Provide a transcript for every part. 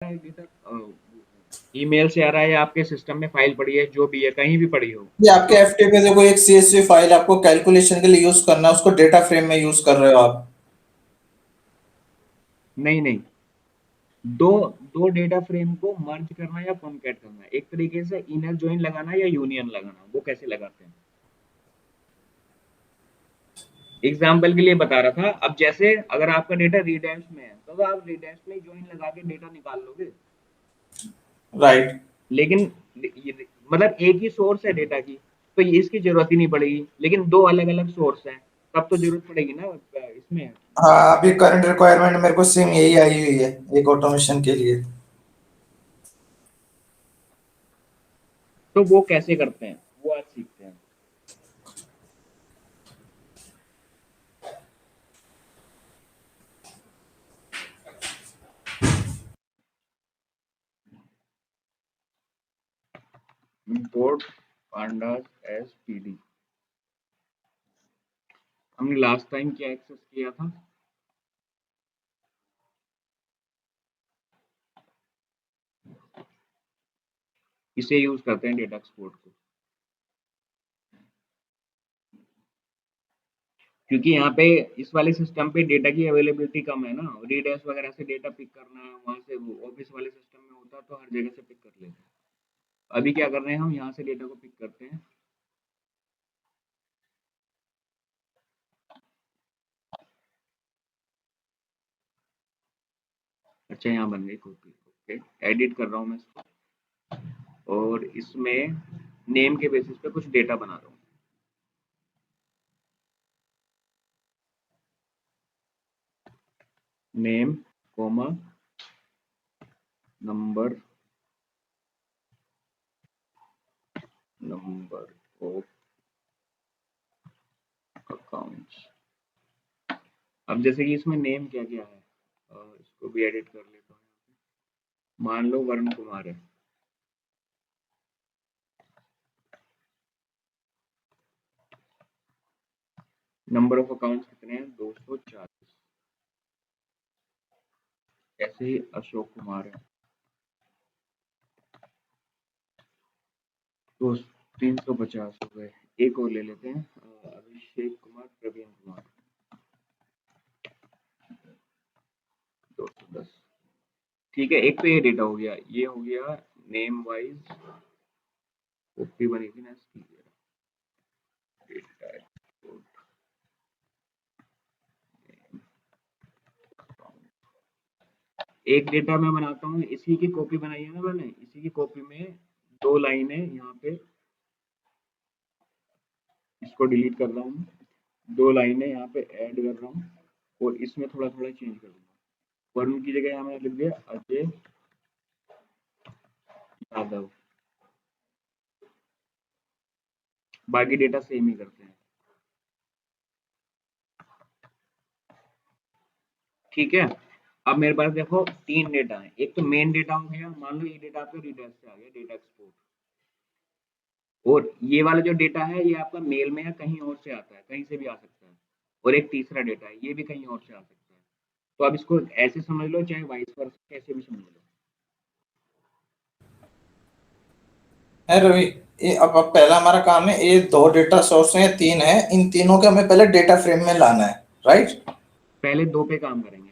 Data email से आ रहा है या आपके सिस्टम में फाइल पड़ी है, जो भी है, कहीं भी पड़ी हो। ये आपके तो एफटीपी देखो एक सीएसवी फाइल आपको कैलकुलेशन के लिए यूज करना है, उसको डेटा फ्रेम में यूज कर रहे हो आप। नहीं नहीं, दो दो डेटा फ्रेम को मर्ज करना या कॉन्कैट करना है। एक तरीके से इनर जॉइन लगाना या यूनियन लगाना, वो कैसे लगाते हैं एग्जाम्पल के लिए बता रहा था। अब जैसे अगर आपका डेटा रीडैश में है तो आप रीडैश में जॉइन लगा के डेटा निकाल लोगे। राइट। लेकिन मतलब एक ही सोर्स है डेटा की, तो ये इसकी जरूरत ही नहीं पड़ेगी। लेकिन दो अलग अलग सोर्स हैं, तब तो जरूरत पड़ेगी ना इसमें हाँ, अभी करंट रिक्वायरमेंट मेरे को सेम यही आई हुई है एक ऑटोमेशन के लिए। तो वो कैसे करते हैं, वो आज सीखते हैं। इंपोर्ट pandas एस पीडी, हमने लास्ट टाइम क्या एक्सेस किया था? इसे यूज करते हैं डेटा एक्सपोर्ट को, क्योंकि यहाँ पे इस वाले सिस्टम पे डेटा की अवेलेबिलिटी कम है ना। रीडैश वगैरह से डेटा पिक करना है, वहां से ऑफिस वाले सिस्टम में होता तो हर जगह से पिक कर लेते हैं। अभी क्या कर रहे हैं, हम यहाँ से डेटा को पिक करते हैं। अच्छा, यहाँ बन गई कॉपी। ओके, एडिट कर रहा हूँ मैं इसको, और इसमें नेम के बेसिस पे कुछ डेटा बना रहा हूँ। Name comma number number of accounts. अब जैसे कि इसमें नेम क्या क्या है, इसको भी एडिट कर लेता हूँ। मान लो वरुण कुमार है। नंबर ऑफ अकाउंट्स कितने हैं, 240। ऐसे ही अशोक कुमार है, तो 350 हो गए। एक और ले लेते हैं, अभिषेक कुमार, प्रवीण कुमार, 210। ठीक है, एक तो ये डेटा हो गया, ये हो गया नेम वाइज। कॉपी बनी थी ना इसकी, डेटा एक्सपोर्ट। एक डेटा मैं बनाता हूँ, इसी की कॉपी बनाई है ना मैंने, इसी की कॉपी में दो लाइनें यहाँ पे, इसको डिलीट कर रहा हूँ, दो लाइनें यहाँ पे ऐड कर रहा हूँ, और इसमें थोड़ा थोड़ा चेंज कर दूंगा। वरुण की जगह यहाँ मैंने लिख दिया अजय यादव। बाकी डेटा सेम ही करते हैं। ठीक है, अब मेरे पास देखो तीन डेटा है। एक तो मेन डेटा हो गया, मान लो ये डेटा आपका रीडर से आ गया, डेटा एक्सपोर्ट। और ये वाला जो डेटा है, ये आपका मेल में या कहीं और से आता है, कहीं से भी आ सकता है। और एक तीसरा डेटा है, ये भी कहीं और से आ सकता है। तो आप इसको ऐसे समझ लो, चाहे वाइस वर्सा, कैसे भी समझ लो। है रवि, ये अब पहला हमारा काम है, ये दो डेटा सोर्स हैं, तीन है, इन तीनों के हमें पहले डेटा फ्रेम में लाना है, राइट। पहले दो पे काम करेंगे।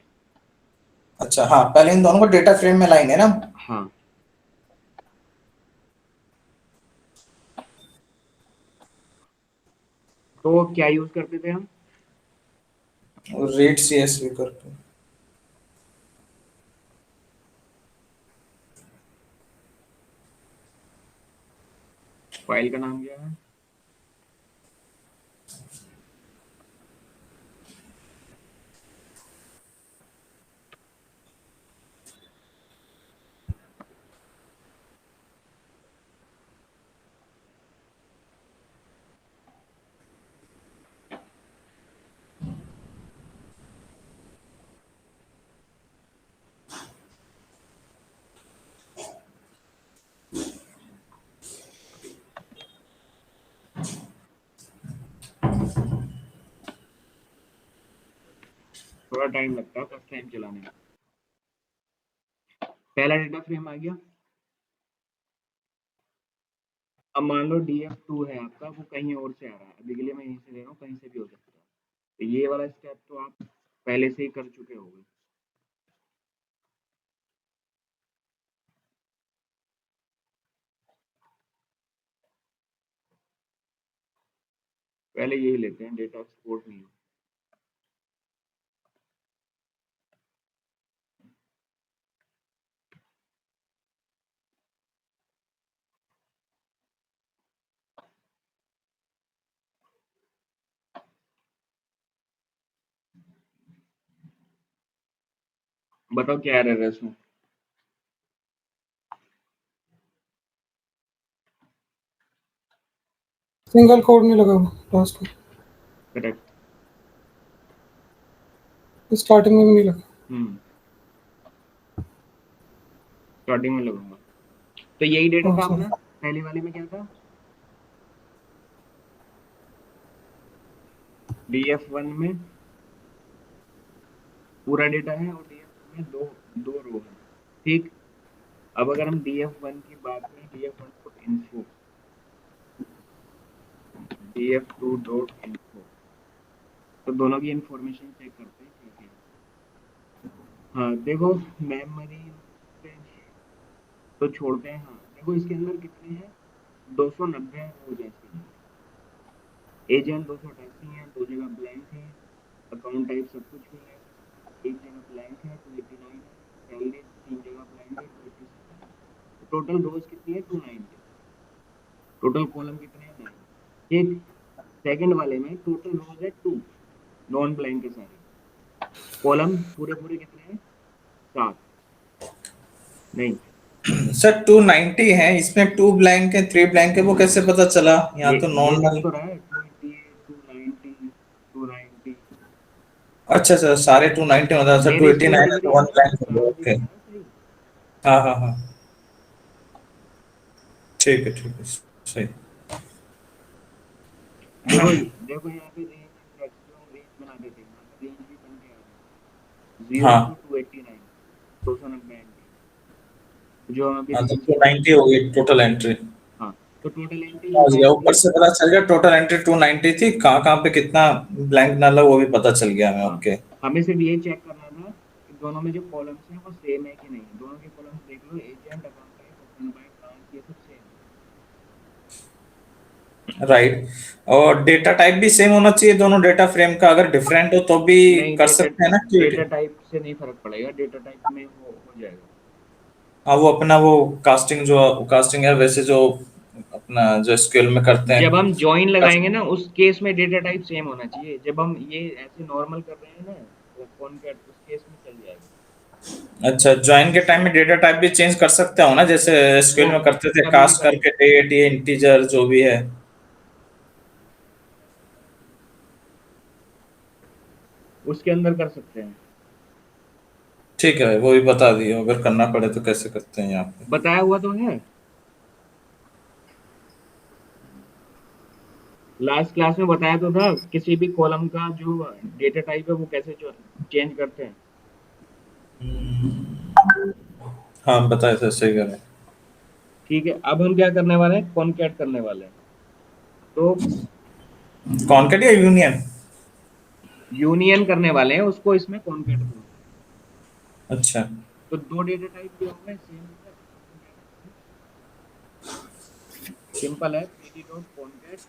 अच्छा हाँ, पहले इन दोनों को डेटा फ्रेम में लाएंगे ना। हाँ, तो क्या यूज करते थे हम? रीड सीएसवी करके। फाइल का नाम क्या है? थोड़ा टाइम लगता है फर्स्ट टाइम चलाने में। पहला डेटा फ्रेम आ गया। अब मान लो df2 है आपका, वो कहीं और से आ रहा है, अभी के लिए मैं यहीं से ले रहा हूँ, कहीं से भी हो सकता है। तो ये वाला स्टेप तो आप पहले से ही कर चुके होंगे। पहले यही लेते हैं, डेटा एक्सपोर्ट नहीं। बताओ क्या एरर है इसमें। सिंगल कोड नहीं लगा लास्ट में, करेक्ट। स्टार्टिंग में भी नहीं लगा। स्टार्टिंग में लगूंगा। तो यही डेटा हाँ था सर। अपना, पहले वाले में क्या था, df1 में पूरा डेटा है और df2 में दो दो रो है। ठीक। अब अगर हम df1 की बात करें, df1.info, df2.info, तो दोनों की इंफॉर्मेशन चेक करते हैं क्या क्या है। हाँ देखो, मेमोरी तो छोड़ते हैं। हाँ देखो, इसके अंदर कितने हैं, 290 रोज है इसके अंदर। एजेंट 288 है, दो जगह ब्लैंक है। अकाउंट टाइप सब कुछ फिल है, एक जगह ब्लैंक है, 289 है। सैलरी तीन जगह ब्लैंक है, 287 है। तो टोटल रोज कितनी है, 290। टोटल कॉलम कितने हैं, 9। ठीक। सेकंड वाले में टोटल रोज है 2, नॉन ब्लैंक के सारे। कॉलम पूरे पूरे कितने हैं, 7। नहीं, सर 290 है, इसमें 2 ब्लैंक है 3 ब्लैंक है, वो कैसे पता चला? यहाँ तो ये दिख नॉर्मल। तो रहा है, 288, 290, 290। अच्छा सर, सारे 290 मतलब सर मैंने इसको 289 है तो इंटीग्रेट 1 किया तो ब्लैंक है, सारा दिख ओके। रहा है सही। हाँ हाँ हाँ, ठीक है सही। देखो देखो यहाँ पे रेंज इंडेक्स जो हम रेंज बना देते हैं, यहाँ पे रेंज भी बन के आ रहा है, 0 हाँ टू 289, 290 एंट्री, जो हम अभी हाँ, तो रेंज बना रहे 290 हैं। हो गई टोटल एंट्री। हाँ, तो टोटल एंट्री समझ यहाँ गया, आती ऊपर है। से पता चल गया टोटल एंट्री 290 थी, कहाँ कहाँ पे कितना ब्लैंक डाला वो भी पता चल गया हमें, हाँ, ओके। हमें सिर्फ ये चेक करना था कि दोनों में जो कॉलम्स हैं वो सेम है कि नहीं। दोनों के कॉलम्स देख लो, agent, account type, open by, branch, ये सब सेम है। राइट। और डेटा टाइप भी सेम होना चाहिए दोनों डेटा फ्रेम का, अगर डिफरेंट हो तो भी नहीं, कर डेटा सकते हैं ना डेटा एक्टिविटी। टाइप से नहीं फर्क पड़ेगा, डेटा टाइप में हो जाएगा। हाँ, वो अपना वो कास्टिंग जो कास्टिंग है वैसे जो अपना जो स्केल में करते जब हैं। हम जॉइन लगाएंगे ना, उस केस में डेटा टाइप सेम होना चाहिए। जब हम ये ऐसे नॉर्मल कर रहे हैं ना, वो कॉनकैट, उस केस में चल जाएगा। अच्छा, ज्वाइन के टाइम में डेटा टाइप भी चेंज कर सकते हो ना, जैसे वो स्केल में करते थे कभी भी कास्ट कर करके सकते हैं। डेट ये इंटीजर जो भी है। उसके अंदर कर सकते हैं। ठीक है भाई, वो भी बता दियो, अगर करना पड़े तो कैसे करते हैं यहाँ पे। बताया हुआ तो है, लास्ट क्लास में बताया तो था, किसी भी कॉलम का जो डेटा टाइप है वो कैसे चेंज करते हैं। हाँ बताए थे, सही कह रहे हैं। ठीक है, अब हम क्या करने वाले हैं, कॉनकैट करने वाले हैं। तो कॉन्केट या यूनियन? यूनियन करने वाले हैं उसको, इसमें कॉनकैट बोलते हैं। अच्छा। तो दो डेटा टाइप जो होंगे सेम होंगे, तो हम क्या करेंगे, सिंपल है, pd dot concat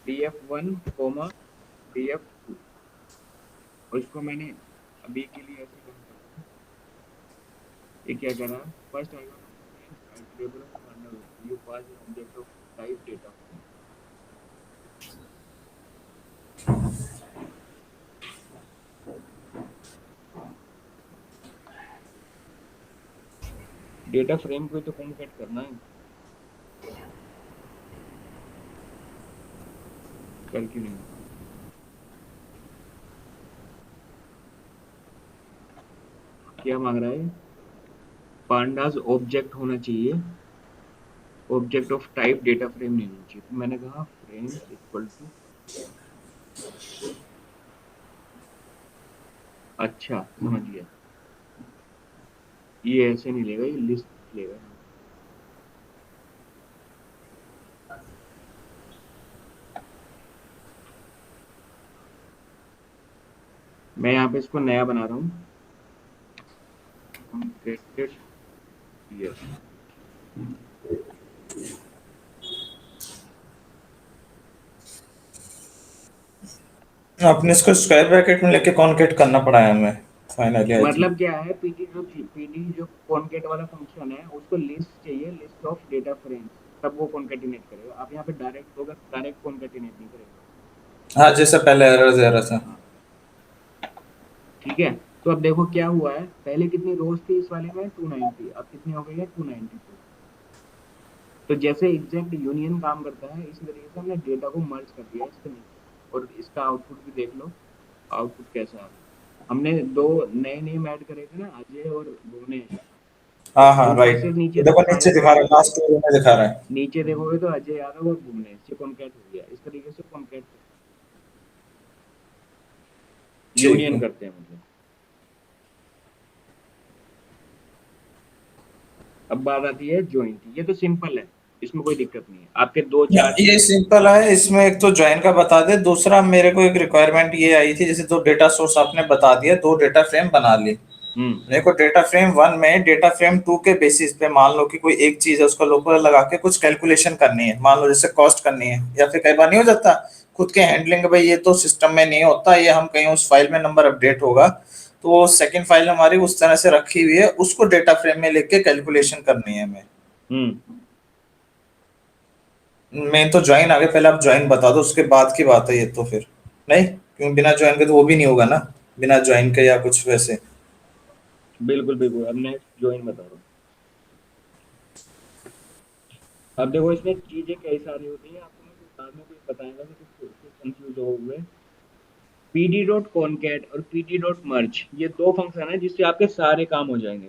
df1 coma df2, और इसको मैंने अभी के लिए ऐसे रन कर रहा हूँ। ये क्या कर रहा है, first I want to change iterable find you pass an object of type data frame. Data frame को ही तो कॉन्कैट करना है, कर क्यों नहीं। क्या मांग रहा है, पांडास ऑब्जेक्ट होना चाहिए, object of type data frame नहीं होना चाहिए। तो मैंने कहा फ्रेम्स इक्वल टू, अच्छा समझ गया, ये ऐसे नहीं लेगा, ये लिस्ट लेगा। मैं यहाँ पे इसको नया बना रहा हूँ, क्रिएटेड ईयर। अपने इसको स्क्वायर ब्रैकेट में लेके कॉन्केट करना पड़ा है हमें फाइनली आई थिंक। मतलब क्या है, पीडी जो कॉनकेट वाला फंक्शन है, उसको लिस्ट चाहिए, लिस्ट ऑफ डेटा फ्रेम्स, तब वो कॉन्केटिनेट करेगा। आप यहाँ पे डायरेक्ट होगा, डायरेक्ट कॉन्केटिनेट नहीं करेगा। हाँ जैसे पहले एरर दे रहा था। हाँ, ठीक है। तो अब देखो क्या हुआ है, पहले कितनी रोज थी इस वाले में, 290, अब कितनी हो गई है, 292। तो जैसे एग्जैक्ट यूनियन काम करता है, इसी तरीके से हमने डेटा को मर्ज कर दिया इसके नीचे। और इसका आउटपुट भी देख लो, आउटपुट कैसा आ रहा है। हमने दो नए नेम ऐड करे थे ना, अजय और भुवनेश। तो हाँ हाँ ऊपर राइट। से नीचे तक देखो सारे नीचे दिखा काम रहा है, हो गए। लास्ट रो में दिखा रहा है। नीचे देखोगे तो अजय यादव और भुवनेश से कॉन्कैट हो गया। इस तरीके से कॉन्कैट ठीक यूनियन है। करते हैं मतलब। अब बात आती है ज्वाइन की। ये तो सिंपल है, इसमें कोई दिक्कत नहीं है। आपके दो चार ये सिंपल है, इसमें एक तो ज्वाइन का बता दे, दूसरा मेरे को एक रिक्वायरमेंट ये आई थी, जैसे दो डेटा सोर्स आपने बता दिया, दो डेटा फ्रेम बना ली। हम्म मेरे को डेटा फ्रेम वन में डेटा फ्रेम टू के बेसिस पे मान लो कि कोई एक चीज है, उसका लोकल लगा के कुछ कैलकुलेशन करनी है, मान लो जैसे कॉस्ट करनी है, या फिर कई बार नहीं हो जाता खुद के हैंडलिंग, भाई ये तो सिस्टम में नहीं होता, ये हम कहीं उस फाइल में नंबर अपडेट होगा, तो वो सेकंड फाइल हमारी उस तरह से रखी हुई है, उसको डेटा फ्रेम में लिख के कैलकुलेशन करनी है हमें। हम्म मेन तो ज्वाइन आगे, पहले आप ज्वाइन बता दो, उसके बाद की बात है ये तो फिर। नहीं, क्यों बिना ज्वाइन के तो वो भी नहीं होगा ना, बिना ज्वाइन के या कुछ वैसे। बिल्कुल बिल्कुल। अब नेक्स्ट ज्वाइन बता रहा हूँ। अब देखो इसमें चीजें कई सारी होती हैं, आपको मैं कुछ बाद में कुछ बताएंगा तो कुछ कंफ्यूज हो गए। पीडी डॉट कॉनकैट और पीडी डॉट मर्ज, ये दो फंक्शन है जिससे आपके सारे काम हो जाएंगे।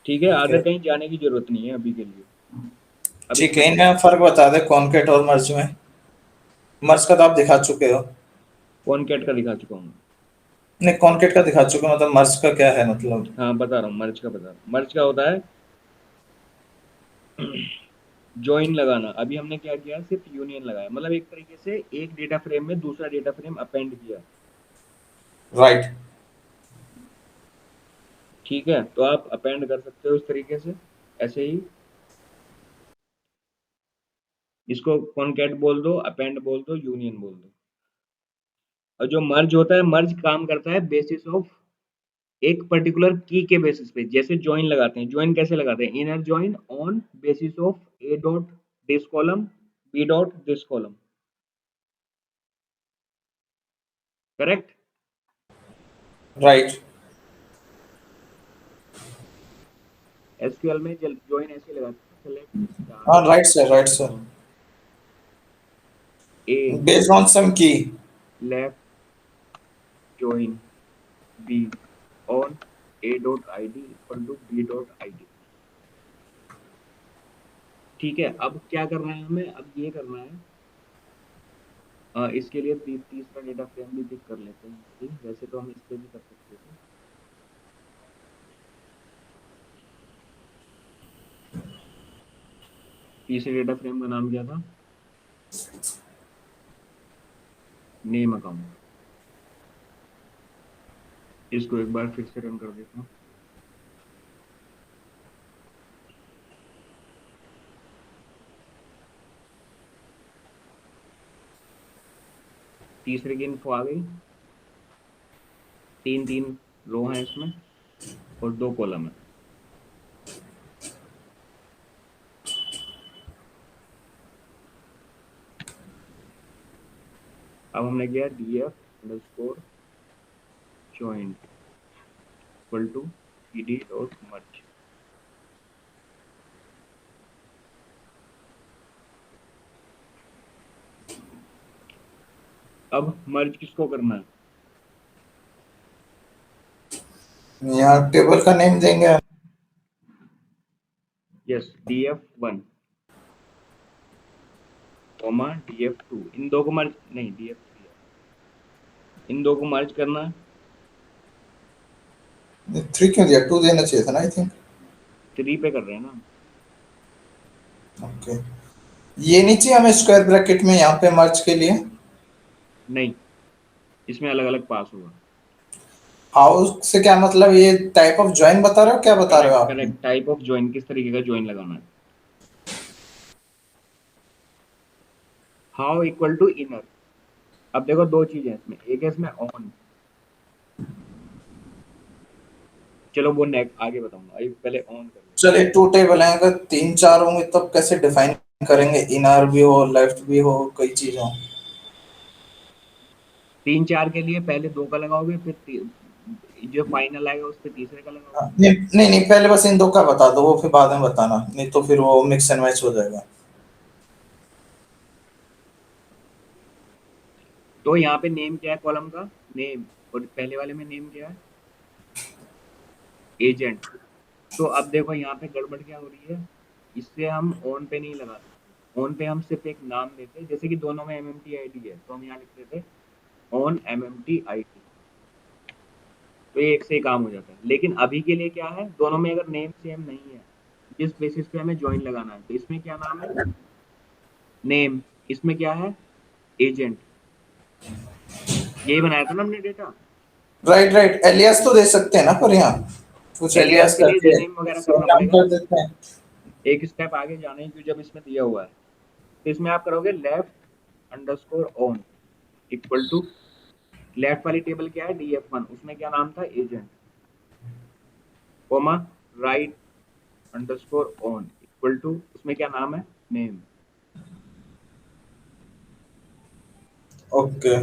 ठीक है, ठीक अदर है। कहीं जाने की जरूरत नहीं है अभी के लिए। अब ठीक इसमें है, इनमें फर्क बता दे कॉन्केट और मर्ज में। मर्ज का तो आप दिखा चुके हो। कॉनकैट का दिखा चुका हूँ। नहीं, कॉन्केट का दिखा चुके हो, मतलब मर्ज का क्या है मतलब। हाँ बता रहा हूँ, मर्ज का बता रहा हूँ। मर्ज का होता है ज्वाइन लगाना। अभी हमने क्या किया, सिर्फ यूनियन लगाया, मतलब एक तरीके से एक डेटा फ्रेम में दूसरा डेटा फ्रेम अपेंड किया। राइट। ठीक है, तो आप अपेंड कर सकते हो इस तरीके से, ऐसे ही। इसको कॉनकैट बोल दो, अपेंड बोल दो, यूनियन बोल दो। और जो मर्ज होता है, मर्ज काम करता है बेसिस ऑफ एक पर्टिकुलर की के बेसिस पे। जैसे ज्वाइन लगाते हैं, ज्वाइन कैसे लगाते हैं, inner join on basis of A dot this column, B dot this column. Correct. Right. SQL में ज्वाइन ऐसे लगाते हैं, सेलेक्ट स्टार हाँ right sir, right sir. From A based on some key. Left join b on a dot id equal to b dot id। ठीक है, अब क्या करना है हमें, अब ये करना है, इसके लिए तीसरा डेटा फ्रेम भी पिक कर लेते हैं। ठीक, वैसे तो हम इस पे भी कर सकते थे। तीसरे डेटा फ्रेम का नाम क्या था, नेम अकाउंट। इसको एक बार फिर से रन कर देता हूँ। तीसरे की इन्फो आ गई। तीन तीन रो हैं इसमें और दो कॉलम है। अब हमने किया df underscore joined equal to pd dot merge। अब मर्ज किसको करना है, यहाँ टेबल का नेम देंगे। यस, df1 कॉमा df2, इन दो को मर्ज नहीं, df3 इन दो को मर्ज करना है। 3 क्यों दिया? 2 देना चाहिए था ना आई थिंक। 3 पे कर रहे हैं ना। ओके, ये नहीं चाहिए हमें स्क्वायर ब्रैकेट में यहाँ पे मर्ज के लिए? नहीं, इसमें अलग अलग पास होगा। हाउस से क्या मतलब? ये टाइप ऑफ ज्वाइन बता रहे हो, क्या बता रहे हो करेक्ट आप? करेक्ट, टाइप ऑफ ज्वाइन, किस तरीके का ज्वाइन लगाना है। How equal to inner. अब देखो दो चीजें इसमें, एक है इसमें ऑन, चलो वो नेक्स्ट आगे बताऊंगा, अभी पहले ऑन कर लेते चलिए 2 टेबल हैं, अगर 3-4 होंगे तब कैसे डिफाइन करेंगे? इनर भी हो, लेफ्ट भी हो, कई चीज हो। हैं। 3 4 के लिए पहले 2 का लगाओगे, फिर जो फाइनल आएगा उस पे तीसरे का लगाओगे। नहीं नहीं नहीं, पहले बस इन 2 का बता दो, वो फिर बाद में बताना, नहीं तो फिर वो मिक्स एंड मैच हो जाएगा। तो यहाँ पे नेम क्या है कॉलम का? नेम। और पहले वाले में नेम क्या है? एजेंट। तो अब देखो यहाँ पे गड़बड़ क्या हो रही है, इससे हम ऑन पे नहीं लगाते, ऑन पे हम सिर्फ एक नाम देते हैं, जैसे कि दोनों में MMT ID है तो हम यहाँ लिख देते ऑन MMT ID, तो ये एक से ही काम हो जाता है। लेकिन अभी के लिए क्या है, दोनों में अगर नेम सेम नहीं है, जिस बेसिस पे हमें ज्वाइन लगाना है, तो इसमें क्या नाम है? नेम। इसमें क्या है? एजेंट। यही बनाया था ना हमने डेटा। राइट राइट, एलियास तो दे सकते हैं ना, पर यहाँ कुछ एलियास एलियास के लिए करके रीनेम वगैरह सेम करना नाम पड़ेगा, कर देते हैं। एक स्टेप आगे जाने की, जब इसमें दिया हुआ है तो इसमें आप करोगे left underscore on equal to, left वाली टेबल क्या है? DF1, उसमें क्या नाम था? Agent, comma right underscore on equal to, उसमें क्या नाम है? नेम। ओके,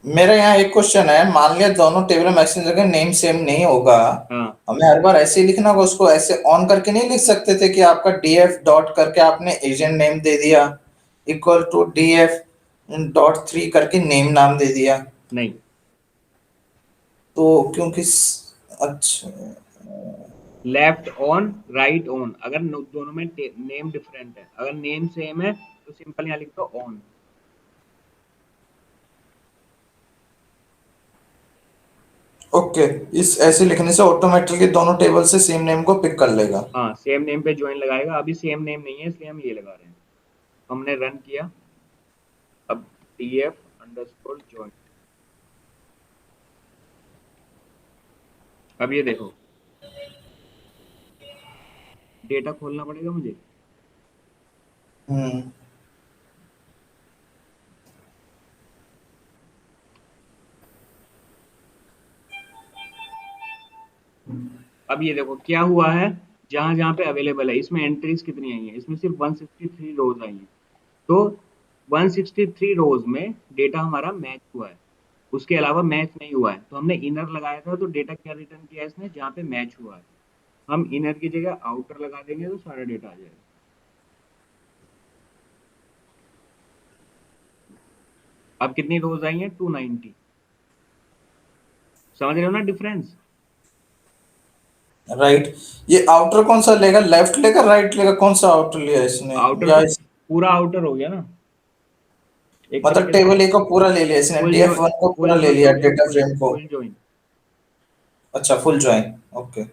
मेरा यहाँ एक क्वेश्चन है, मान लिया दोनों टेबल में एक्सचेंज अगर नेम सेम नहीं होगा, हाँ हमें हर बार ऐसे ही लिखना होगा? उसको ऐसे ऑन करके नहीं लिख सकते थे कि आपका डीएफ डॉट करके आपने एजेंट नेम दे दिया इक्वल टू डीएफ डॉट 3 करके नेम नाम दे दिया? नहीं, तो क्योंकि अच्छा, लेफ्ट ऑन राइट ऑन, अगर दोनों में नेम डिफरेंट है, अगर नेम सेम है तो सिंपल यहाँ लिख दो ऑन। ओके, इस ऐसे लिखने से ऑटोमेटिकली दोनों टेबल से सेम नेम को पिक कर लेगा। हाँ, सेम नेम पे ज्वाइन लगाएगा, अभी सेम नेम नहीं है इसलिए हम ये लगा रहे हैं। हमने रन किया, अब DF अंडरस्कोर ज्वाइन, अब ये देखो डेटा खोलना पड़ेगा मुझे। हम्म, अब ये देखो क्या हुआ है, जहां जहां पे अवेलेबल है इसमें एंट्रीज कितनी आई हैं? इसमें सिर्फ 163 रोज आई हैं। तो 163 रोज में डेटा हमारा मैच हुआ है, उसके अलावा मैच नहीं हुआ है, तो हमने इनर लगाया था, तो डेटा क्या रिटर्न किया है इसने? जहाँ पे मैच हुआ है। हम इनर की जगह आउटर लगा देंगे तो सारा डेटा आ जाएगा। अब कितनी रोज आई हैं? 290। समझ रहे हो ना डिफरेंस? राइट। ये आउटर कौन सा लेगा, लेफ्ट लेगा राइट लेगा, कौन सा आउटर लिया इसने? आउटर या तो पूरा आउटर हो गया ना, एक मतलब तरीके से टेबल ए को पूरा ले लिया इसने, फुल डीएफ 1 को पूरा फुल ले ज्वाइन लिया हो गया, डेटा फुल फ्रेम को? Full join. अच्छा, full join. Okay.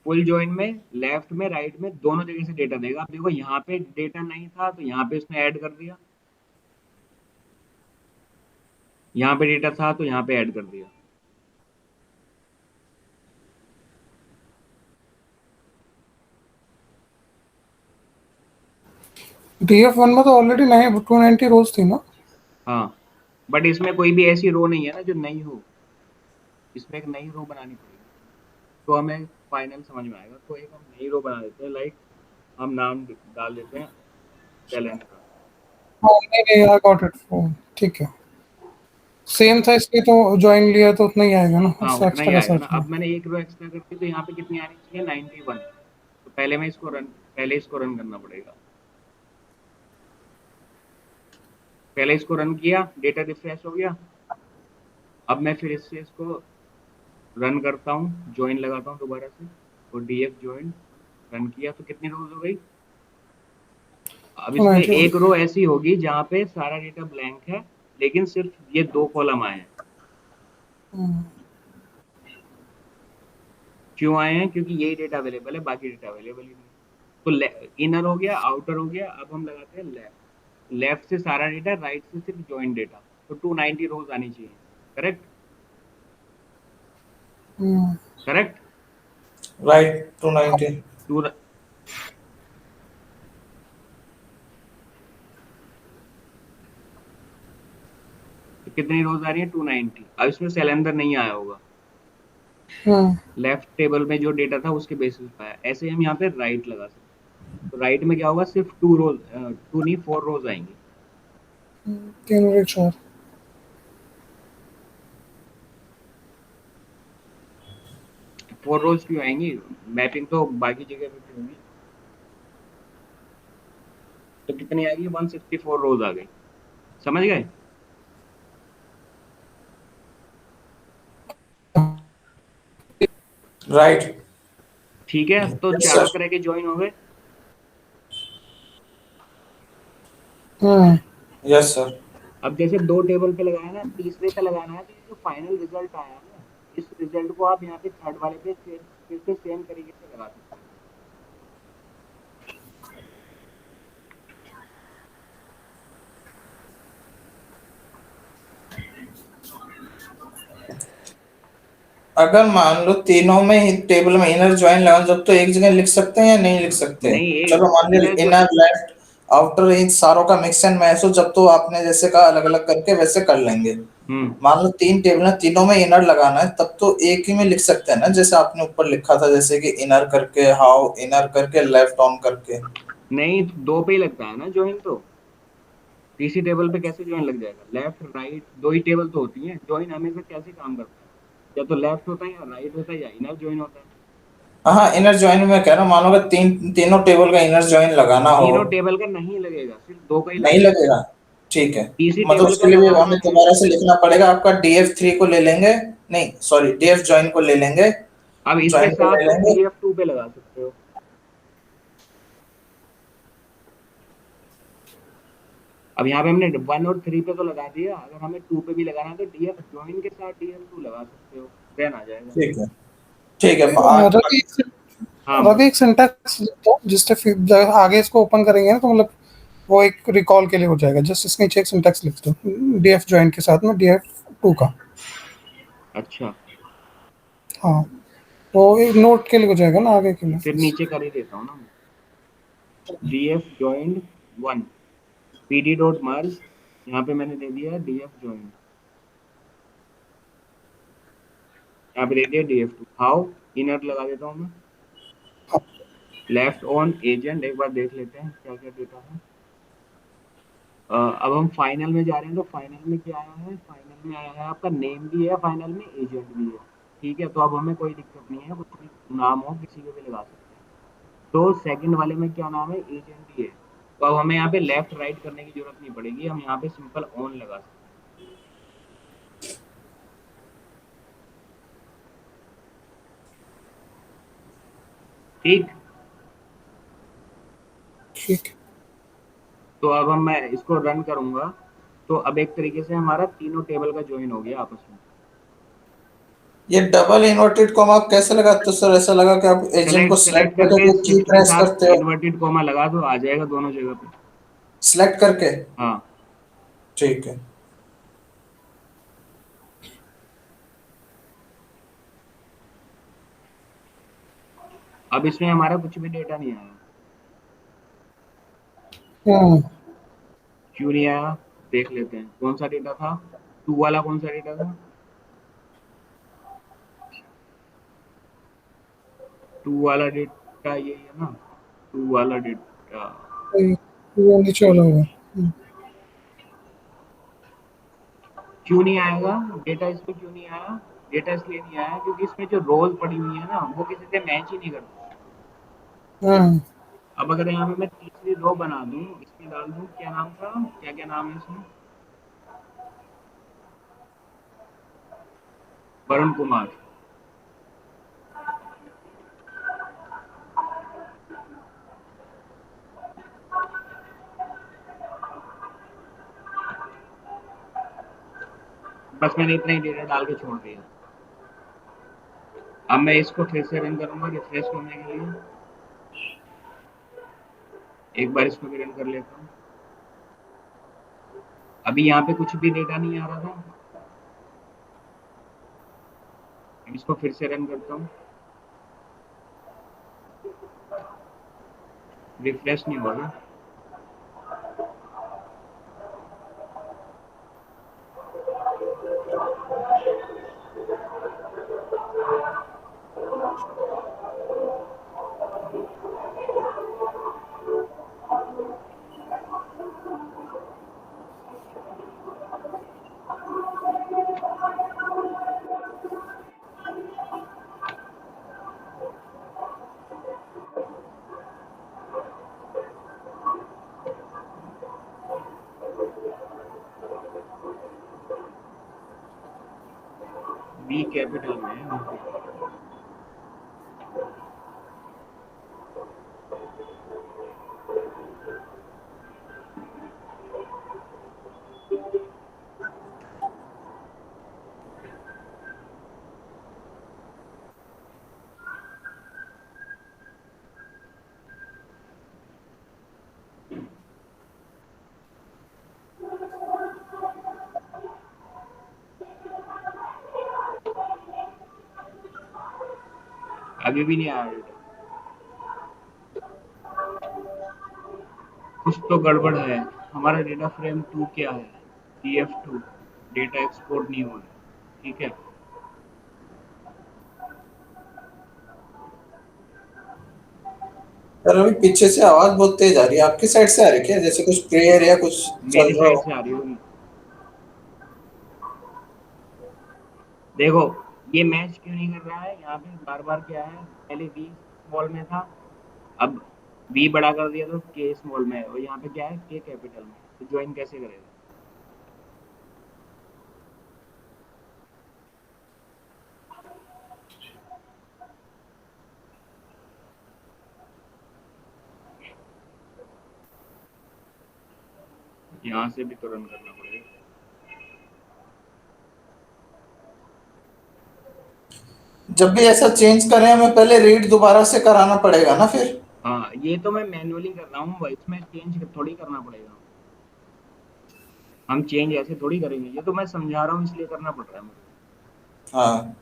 Full join में लेफ्ट में राइट में दोनों जगह से डेटा देगा। अब देखो यहाँ पे डेटा नहीं था तो यहाँ पे इसने ऐड कर दिया, यहाँ पे डेटा था तो यहाँ पे ऐड कर दिया। DF1 में तो ऑलरेडी 290 रोज थी ना। हाँ, बट इसमें कोई भी ऐसी रो नहीं है ना जो नई हो, इसमें एक नई रो बनानी पड़ेगी, तो हमें फाइनल समझ में आएगा। तो एक हम नई रो बना देते हैं, लाइक हम नाम डाल देते हैं टैलेंट का। हाँ, नहीं नहीं, आई गॉट इट, ठीक है। सेम था इसलिए तो ज्वाइन लिया तो उतना ही आएगा ना, हाँ उससे उतना ही एक्स्ट्रा कैसे आएगा ना। आता है? अब मैंने एक रो एक्स्ट्रा कर दी तो यहाँ पे कितनी आनी चाहिए? 91। तो पहले इसको रन करना पड़ेगा। पहले इसको रन किया, डेटा रिफ्रेश हो गया। अब मैं फिर इससे इसको रन करता हूँ, ज्वाइन लगाता हूँ दोबारा से, और DF ज्वाइन रन किया तो कितनी रोज हो गई? अब इसमें 290 एक रो ऐसी होगी जहाँ पे सारा डेटा ब्लैंक है, लेकिन सिर्फ ये 2 कॉलम आए हैं। क्यों आए हैं? क्योंकि यही डेटा अवेलेबल है, बाकी डेटा अवेलेबल ही नहीं। तो इनर हो गया, आउटर हो गया, अब हम लगाते हैं लेफ्ट। लेफ्ट से सारा डेटा, राइट से सिर्फ जॉइन डेटा। तो 290 रोज आनी चाहिए। करेक्ट? करेक्ट? राइट 290। टू तो कितनी रोज आ रही है? 290। अब इसमें सेल अंदर नहीं आया होगा, लेफ्ट टेबल में जो डेटा था उसके बेसिस पे आया। ऐसे हम यहाँ पे राइट लगा सकते हैं। तो राइट में क्या होगा? सिर्फ 2 रोज, 2 नहीं 4 रोज आएंगी। 3 और 1 4। 4 रोज क्यों आएंगी? मैपिंग तो बाकी जगह पे भी होगी। तो कितनी आएगी? 164 रोज आ गई। समझ गए? राइट। ठीक है, तो यस चारों सर। तरह के ज्वाइन हो गए। Yes sir. अब जैसे 2 टेबल पे लगाया ना, तीसरे पे लगाना है, तो ये जो फाइनल रिजल्ट आया ना, इस रिजल्ट को आप यहाँ पे थर्ड वाले पे फिर से सेम तरीके से लगा सकते हैं। अगर मान लो तीनों में ही टेबल में इनर ज्वाइन लगा, जब तो एक जगह लिख सकते हैं या नहीं लिख सकते? नहीं, चलो मान लो इनर इनर लेफ्ट आउटर इन सारों का मिक्स एंड मैच हो, जब तो आपने जैसे कहा अलग अलग करके वैसे कर लेंगे। हम्म मान लो 3 टेबल है, तीनों में इनर लगाना है, तब तो एक ही में लिख सकते हैं ना, जैसे आपने ऊपर लिखा था, जैसे कि इनर करके हाउ, इनर करके लेफ्ट ऑन करके। नहीं, 2 पे ही लगता है ना ज्वाइन तो। तीसरी टेबल पे कैसे ज्वाइन लग जाएगा? लेफ्ट राइट 2 ही टेबल तो होती है। ज्वाइन हमेशा कैसे काम करता है? या तो लेफ्ट होता है, या राइट होता है, या इनर ज्वाइन होता है। हाँ इनर ज्वाइन में कह रहा हूँ, मानो अगर तीनों टेबल का इनर ज्वाइन लगाना हो। तीनों टेबल का नहीं लगेगा, सिर्फ 2 का ही नहीं लगेगा। लगेगा। ठीक है। तीसरी मतलब टेबल का उसके लिए भी लगाना हमें है। दोबारा से लिखना पड़ेगा, आपका DF3 को ले लेंगे। नहीं सॉरी, DF ज्वाइन को ले लेंगे। अब इसके ज्वाइन को ले साथ लेंगे। DF2 पे लगा सकते हो। अब यहाँ पे हमने 1 और 3 पे तो लगा दिया, अगर हमें 2 पे भी लगाना है तो DF ज्वाइन के साथ DF2 लगा सकते हो, देन आ जाएगा। ठीक है। ठीक है रवि हाँ, रवि एक सिंटैक्स लिखो जिससे फिर जब आगे इसको ओपन करेंगे ना, तो मतलब वो एक रिकॉल के लिए हो जाएगा। जस्ट इसके नीचे एक सिंटैक्स लिख दो, डीएफ ज्वाइन के साथ में डीएफ 2 का। अच्छा, हाँ, तो एक नोट के लिए हो जाएगा ना आगे के लिए। फिर नीचे कर ही देता हूँ ना मैं। DF joined 1 PD डॉट मर्ज, यहाँ पे मैंने दे दिया DF joined, यहाँ पे दे दिया DF2। हाउ इनर लगा देता हूँ मैं। लेफ्ट ऑन एजेंट एक बार देख लेते हैं क्या क्या डेटा है। अब हम फाइनल में जा रहे हैं, तो फाइनल में क्या आया है? फाइनल में आया है आपका नेम भी है, फाइनल में एजेंट भी है। ठीक है, तो अब हमें कोई दिक्कत नहीं है, कुछ भी नाम हो किसी को भी लगा सकते हैं। तो सेकंड वाले में क्या नाम है? एजेंट ही है। तो अब हमें यहाँ पे लेफ्ट राइट करने की जरूरत नहीं पड़ेगी, हम यहाँ पे सिंपल ऑन लगा सकते हैं। ठीक। ठीक। तो अब हम मैं इसको रन करूंगा, तो अब एक तरीके से हमारा तीनों टेबल का ज्वाइन हो गया आपस में। ये डबल इन्वर्टेड कॉमा आप कैसे लगाते हो सर? ऐसा लगा कि आप एजेंट को सेलेक्ट सिलेक्ट सेलेक्ट करके करके कोई की शिफ्ट के प्रेस साथ करते हो? इन्वर्टेड कॉमा लगा दो, आ जाएगा दोनों जगह पे। सिलेक्ट करके। हाँ। ठीक है। अब इसमें हमारा कुछ भी डेटा नहीं आया। हम्म क्यों नहीं आया? देख लेते हैं कौन सा डेटा था। 2 वाला कौन सा डेटा था? 2 वाला डेटा यही है ना? 2 वाला डेटा वो नीचे वाला होगा। क्यों नहीं आएगा डेटा? इसमें क्यों नहीं आया? डेटा इसलिए नहीं आया क्योंकि इसमें जो रोज पड़ी हुई है ना, वो किसी से मैच ही नहीं करती। हम्म अब अगर यहाँ पे मैं तीसरी रो बना दूं, इसमें डाल दूं, क्या नाम था, क्या क्या नाम है इसमें? वरुण कुमार। बस मैंने इतना ही डेटा डाल के छोड़ दिया। अब मैं इसको फिर से रन करूंगा रिफ्रेश करने के लिए। एक बार इसको भी रन कर लेता हूँ। अभी यहाँ पे कुछ भी डेटा नहीं आ रहा था। अब इसको फिर से रन करता हूँ। रिफ्रेश नहीं हुआ। बी कैपिटल में है। अभी भी नहीं आया डेटा। कुछ तो गड़बड़ है। हमारा डेटा फ्रेम 2 क्या है, TF2 डेटा एक्सपोर्ट नहीं हो रहा है। ठीक है, पर अभी पीछे से आवाज बहुत तेज आ रही है, आपकी साइड से आ रही है क्या? जैसे कुछ प्रेयर या कुछ चल मेरी रहा साइड हो। से आ रही होगी। देखो ये मैच क्यों नहीं कर रहा है, यहाँ पे बार बार क्या है, पहले V स्मॉल में था, अब V बड़ा कर दिया तो K स्मॉल में है, और यहाँ पे क्या है, K कैपिटल में। तो ज्वाइन कैसे करेगा? यहाँ से भी तो रन करना पड़ेगा। जब भी ऐसा चेंज करें हमें पहले रीड दोबारा से कराना पड़ेगा ना फिर। हाँ ये तो मैं मैन्युअली कर रहा हूँ, इसमें चेंज थोड़ी करना पड़ेगा। हम चेंज ऐसे थोड़ी करेंगे, ये तो मैं समझा रहा हूँ इसलिए करना पड़ रहा है मुझे। हाँ,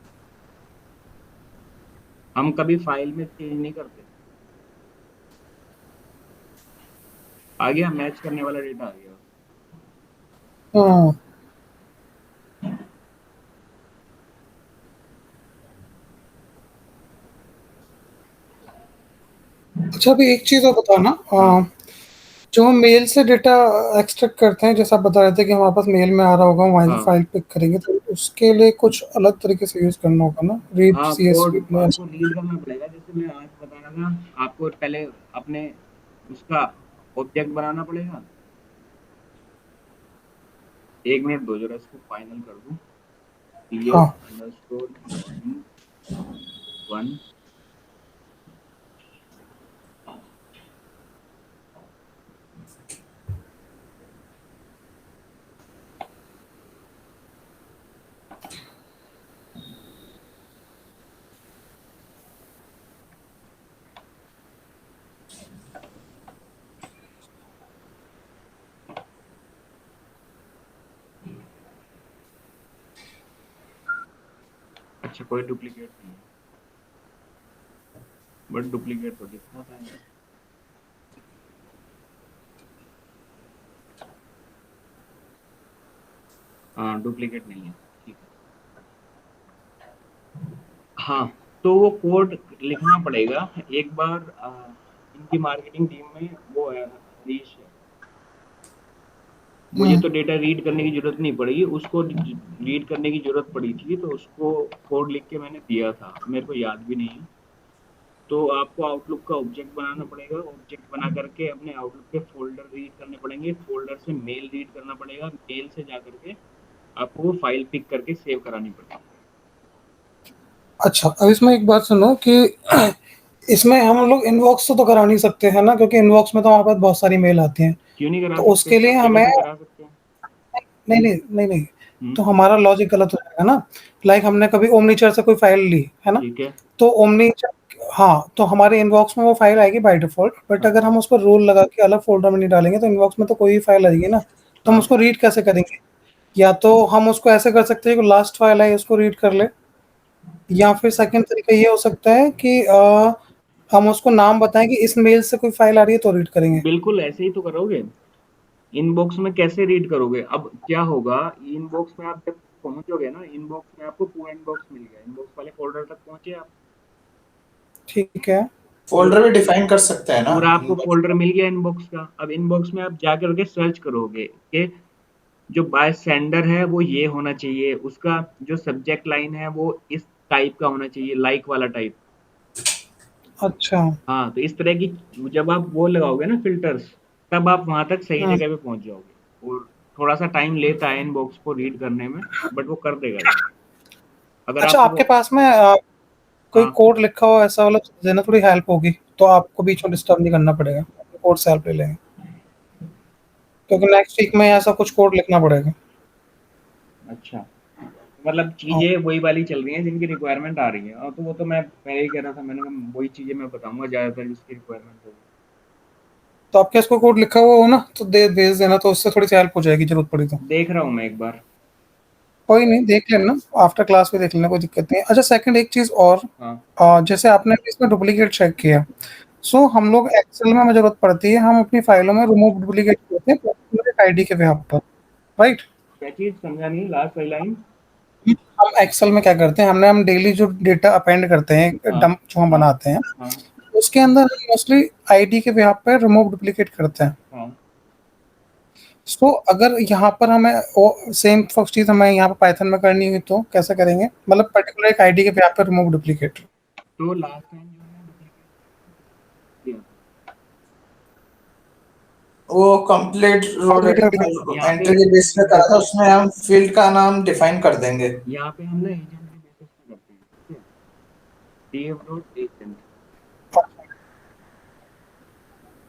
हम कभी फाइल में चेंज नहीं करते। आ गया मैच करने वाला डेटा आ गया। हाँ। अच्छा अभी एक चीज और बताना, हाँ जो हम मेल से डेटा एक्सट्रैक्ट करते हैं, जैसा आप बता रहे थे कि हमारे पास मेल में आ रहा होगा, वहाँ से हाँ फाइल पिक करेंगे, तो उसके लिए कुछ अलग तरीके से यूज करना होगा ना, रीड हाँ, कोड CSV प्लस। आपको रीड करना पड़ेगा। जैसे मैं आज बता रहा था आपको, पहले अपने उसका ऑब्जेक्ट बनाना पड़ेगा। 1 मिनट दो जरा, इसको फाइनल कर दूं। टीओ हाँ अंडरस्कोर 1। अच्छा कोई डुप्लीकेट नहीं है, बट डुप्लीकेट तो दिखा था यार। हाँ डुप्लीकेट नहीं है, ठीक है। हाँ तो वो कोड लिखना पड़ेगा एक बार। इनकी मार्केटिंग टीम में वो है हरीश है, मुझे तो डेटा रीड करने की जरूरत नहीं पड़ी, उसको रीड करने की जरूरत पड़ी थी, तो उसको कोड लिख के मैंने दिया था, मेरे को याद भी नहीं है। तो आपको आउटलुक का ऑब्जेक्ट बनाना पड़ेगा, ऑब्जेक्ट बना करके अपने आउटलुक के फोल्डर रीड करने पड़ेंगे, फोल्डर से मेल रीड करना पड़ेगा, मेल से जा करके आपको वो फाइल पिक करके सेव करानी पड़ेगी। अच्छा, अब इसमें एक बात सुनो कि इसमें हम लोग इनबॉक्स से तो करा नहीं सकते हैं ना, क्योंकि इनबॉक्स में तो हमारे पास बहुत सारी मेल आती हैं। क्यों नहीं करा तो सकते, उसके लिए सब जगह हमें से करा सकते हैं। नहीं नहीं नहीं नहीं, तो हमारा लॉजिक गलत हो जाएगा ना। लाइक हमने कभी ओमनीचर से कोई फाइल ली है ना, ठीक है। तो ओमनीचर, हाँ, तो हमारे इनबॉक्स में वो फाइल आएगी बाय डिफॉल्ट, बट हाँ। अगर हम उसको रूल लगा के अलग फोल्डर में नहीं डालेंगे तो इनबॉक्स में तो कोई भी फाइल आएगी ना, तो हम हाँ। उसको रीड कैसे करेंगे? या तो हम उसको ऐसे कर सकते हैं कि लास्ट फाइल है उसको रीड कर ले, या फिर सेकंड तरीका ये हो सकता है कि हम उसको नाम बताएं कि इस मेल से कोई फाइल आ रही है तो रीड करेंगे। बिल्कुल ऐसे ही तो करोगे। इनबॉक्स में कैसे रीड करोगे? अब क्या होगा, इनबॉक्स में आप जब पहुंचोगे ना, इनबॉक्स में आपको पूरा इनबॉक्स मिल गया, इनबॉक्स वाले फोल्डर तक पहुंचे आप, ठीक है। पूरा फोल्डर भी डिफाइन कर सकते हैं ना पूरा आपको इनबॉक्स फोल्डर में। मिल गया इनबॉक्स का। अब इनबॉक्स में आप जा करके सर्च करोगे कि जो बाय सेंडर है वो ये होना चाहिए, उसका जो सब्जेक्ट लाइन है वो इस टाइप का होना चाहिए, लाइक वाला टाइप। अच्छा। हाँ, तो इस तरह की जब आप वो लगाओगे ना फिल्टर्स, तब आप वहां तक सही हम्म। जगह पे पहुंच जाओगे। और थोड़ा सा टाइम लेता है इनबॉक्स को रीड करने में, बट वो कर देगा वो। अगर अच्छा, आपको आपके वो, पास में कोई हाँ, कोड लिखा हो ऐसा वाला तो देना, थोड़ी हेल्प होगी, तो आपको बीच में डिस्टर्ब नहीं करना पड़ेगा, कोड से हेल्प ले लेंगे, क्योंकि नेक्स्ट वीक में ऐसा कुछ कोड लिखना पड़ेगा। अच्छा, मतलब हाँ, चीजें वही वाली चल रही हैं जिनकी रिक्वायरमेंट आ रही है। और तो वो तो मैं पहले ही कह रहा था, मैंने कहा वही चीजें मैं बताऊंगा ज्यादातर जिसकी रिक्वायरमेंट होगी। तो आपके पास कोई कोड लिखा हुआ हो ना तो दे भेज देना, तो उससे थोड़ी सी हेल्प हो जाएगी जरूरत पड़ी तो। देख रहा हूँ मैं एक बार। कोई नहीं, देख लेना, आफ्टर क्लास में देख लेना, कोई दिक्कत नहीं है। अच्छा, सेकंड एक चीज़ और, हाँ। जैसे आपने इसमें डुप्लीकेट चेक किया, सो हम लोग एक्सेल में हमें जरूरत पड़ती है, हम अपनी फाइलों में रिमूव डुप्लीकेट करते हैं पर्टिकुलर आईडी के बिहाफ पर, राइट? क्या चीज समझा नहीं, लास्ट वाली लाइन। हम एक्सेल में क्या करते हैं, हम डेली जो डेटा अपेंड करते हैं, हाँ। डंप जो हम हाँ। बनाते हैं, हाँ। उसके अंदर हम मोस्टली आईडी के बिहाफ पर रिमूव डुप्लीकेट करते हैं। हाँ। सो अगर यहाँ पर हमें वो सेम चीज़ हमें यहाँ पर पाइथन में करनी हुई तो कैसे करेंगे? मतलब पर्टिकुलर एक आईडी के बिहाफ पर रिमूव डुप्लीकेट। तो लास्ट टाइम जो है डुप्लीकेट किया था। वो कंप्लीट रोड यहाँ पे एंट्री के बेस पे करा था, उसमें हम फील्ड का नाम डिफाइन कर देंगे। यहाँ पे हम ना एजेंट के बेसिस पे करते हैं, ठीक है। डीएफ डॉट एजेंट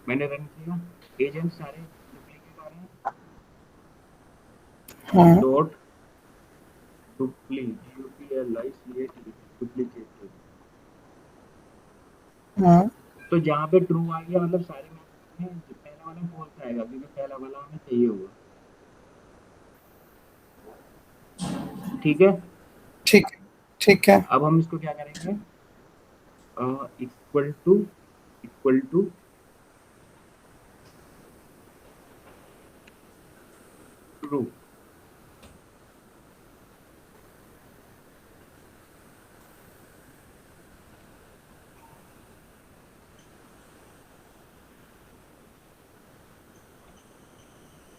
मैंने रन किया, एजेंट सारे डुप्लीकेट आ रहे हैं। हाँ। Dot duplicate. हाँ। तो जहाँ पे ट्रू आ गया मतलब सारे मैच हैं, जो पहला वाला फॉल्स आएगा क्योंकि पहला वाला हमें चाहिए होगा। ठीक है। ठीक है। ठीक है। अब हम इसको क्या करेंगे, equal to equal to true.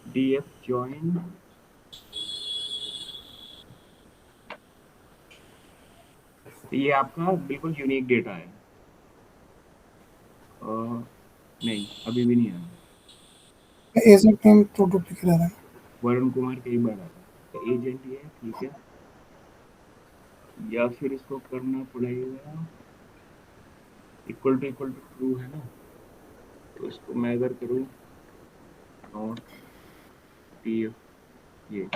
DF join, ये आपका बिल्कुल यूनिक डेटा है। नहीं, अभी भी नहीं आया। एजेंट नेम टू डुप्लीकेट आ रहा है। वरुण कुमार कई बार आता है, तो एजेंट ये है, ठीक है। या फिर इसको करना पड़ेगा इक्वल टू ट्रू है ना, तो इसको मैं अगर करूँ नॉट डीएफ, ये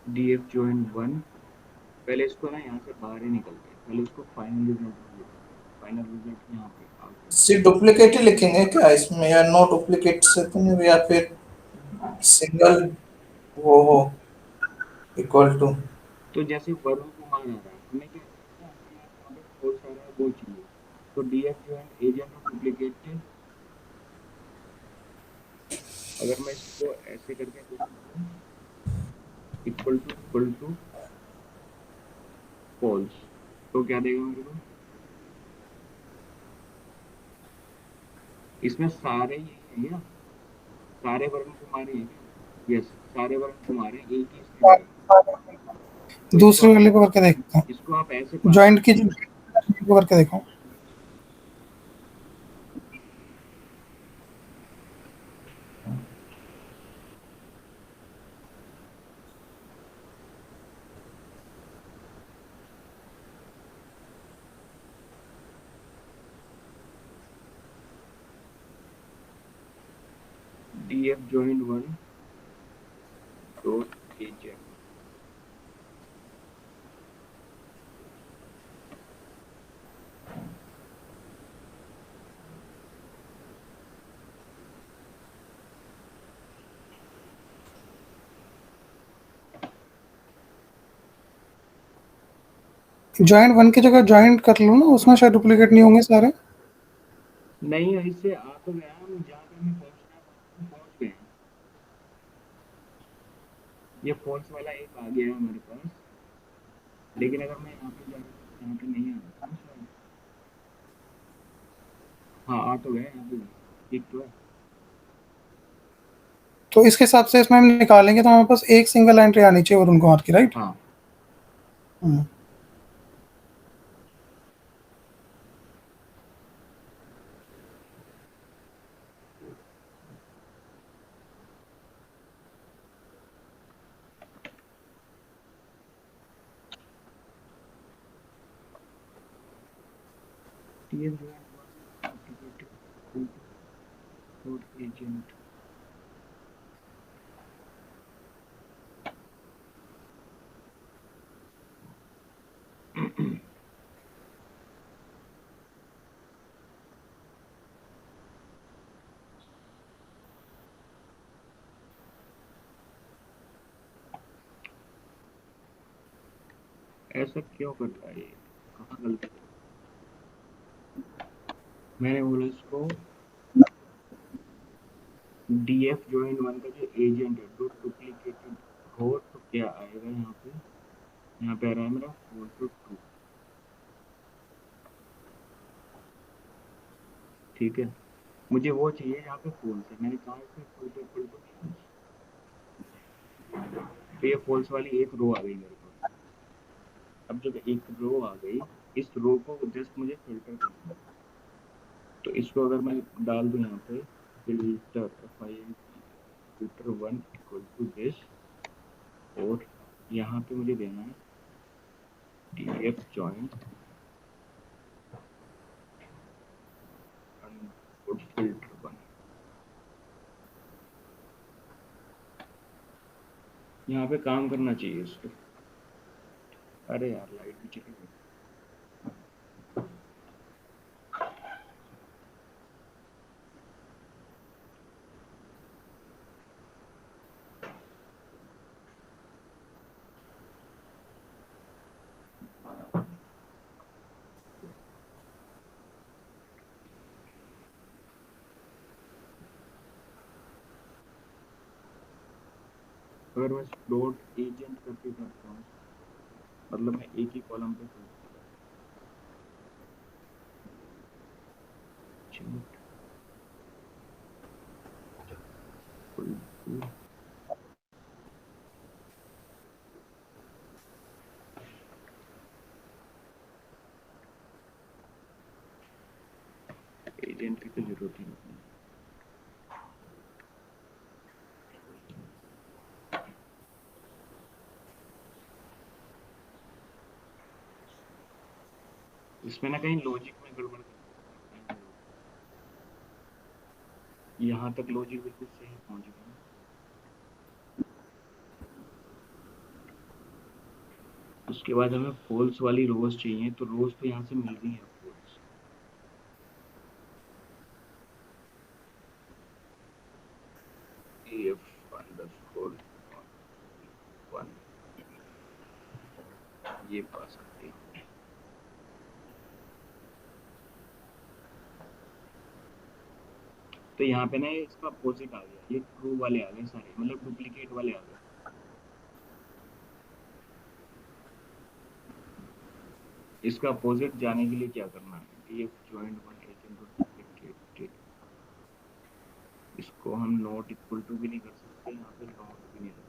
डीएफ जॉइन वन, पहले इसको ना यहाँ से बाहर ही निकलते हैं, पहले इसको फाइनल रिजल्ट, फाइनल रिजल्ट यहाँ पे आ गया। सिर्फ डुप्लीकेट ही लिखेंगे क्या इसमें, या नो डुप्लीकेट से तो नहीं, या फिर सिंगल वो हो इक्वल टू। तो जैसे वरुण कुमार आ रहा है, हमें क्या चाहिए ना, हमें यहाँ पे फॉल्स आ रहा है वो चाहिए। तो डीएफ जो है एजेंट ऑफ डुप्लीकेट, अगर मैं इसको ऐसे करके करूँ इक्वल टू फॉल्स, तो क्या देगा मेरे को? इसमें सारे यही है क्या, सारे वरुण कुमार ही है क्या? यस, सारे वरुण कुमार है, एक ही इसमें नहीं है। तो दूसरे वाले को करके देखता हूँ, इसको आप ऐसे पास कर ज्वाइंट की सकते को करके देखो। df join 1 dot agent joint 1 की जगह जॉइंट कर लो ना, उसमें शायद डुप्लीकेट नहीं होंगे सारे। नहीं, इससे आ तो गया, हम जहाँ पे हमें पहुँचना है हम पहुँच गए हैं। ये फॉल्स वाला एक आ गया है हमारे पास, लेकिन अगर मैं यहाँ पे जाऊँ तो यहाँ पे नहीं आ रहा ना शायद। हाँ, आ तो गया यहाँ पे भी, ठीक तो है। तो इसके हिसाब से इसमें हम निकालेंगे तो हमारे पास एक सिंगल एंट्री आनी चाहिए वरुण कुमार की, राइट? हाँ, TF join 1 duplicated equal to dot agent ऐसा क्यों कर रहा है ये? कहाँ गलती कर? मैंने बोला इसको df join 1 का जो एजेंट है डॉट डुप्लीकेटेड हो तो क्या आएगा यहाँ पे? यहाँ पे आ रहा है मेरा 4 to 2, ठीक है। मुझे वो चाहिए जहाँ पे फॉल्स है, मैंने कहा इसमें फॉल्स इक्वल टू नहीं है। तो ये फॉल्स वाली एक रो आ गई मेरे पास। अब जब एक रो आ गई, इस रो को जस्ट मुझे फिल्टर करना है। तो इसको अगर मैं डाल दूं यहाँ पे filter filter 1 equal to this, और यहाँ पे मुझे देना है df join filter 1। यहाँ पे काम करना चाहिए इसको। अरे यार, लाइट भी चली गई। अगर मैं डॉट एजेंट करके करता हूँ, मतलब मैं एक ही कॉलम पे फिल्टर कर एजेंट की तो जरूरत ही नहीं है। इसमें ना कहीं लॉजिक में गड़बड़ कर दिया है। यहाँ तक लॉजिक बिल्कुल सही पहुंच गया। उसके बाद हमें फॉल्स वाली रोज चाहिए, तो रोज तो यहाँ से मिल गई है फॉल्स। df अंडरस्कोर 1 ये पास कर दिया। तो यहाँ पे ना इसका अपोजिट आ गया, ये ट्रू वाले आ गए सारे, मतलब डुप्लीकेट वाले आ गए। इसका अपोजिट जाने के लिए क्या करना है? df joined 1 agent duplicated, इसको हम नॉट इक्वल टू भी नहीं कर सकते, यहाँ पे नॉट भी नहीं लगा।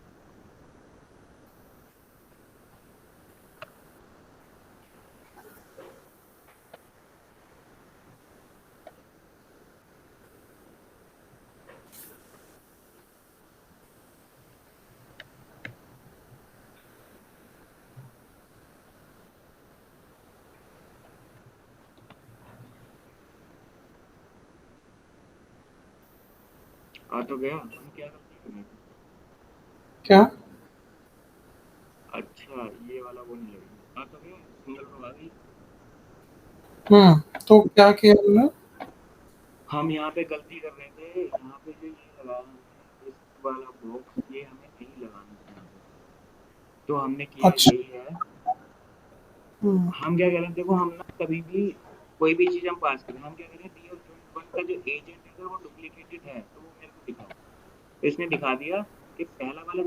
आ तो गया, हम क्या गलती कर रहे थे? क्या? अच्छा, ये वाला वो नहीं लगेगा, आ तो गया, सिंगल रो आ गई। तो क्या किया हमने? हम यहाँ पे गलती कर रहे थे, यहाँ पे जो ये लगाया हमने, इस वाला बॉक्स, ये हमें नहीं लगाना था यहाँ पे। तो हमने किया अच्छा। यही है, हम क्या करें, देखो हम ना कभी भी कोई भी चीज हम पास करें, हम क्या करें, डी और वन का जो एजेंट है अगर वो डुप्लीकेटेड है तो वो मेरे को दिखाओ। तो इसने दिखा दिया कि ठीक है। पहला वाला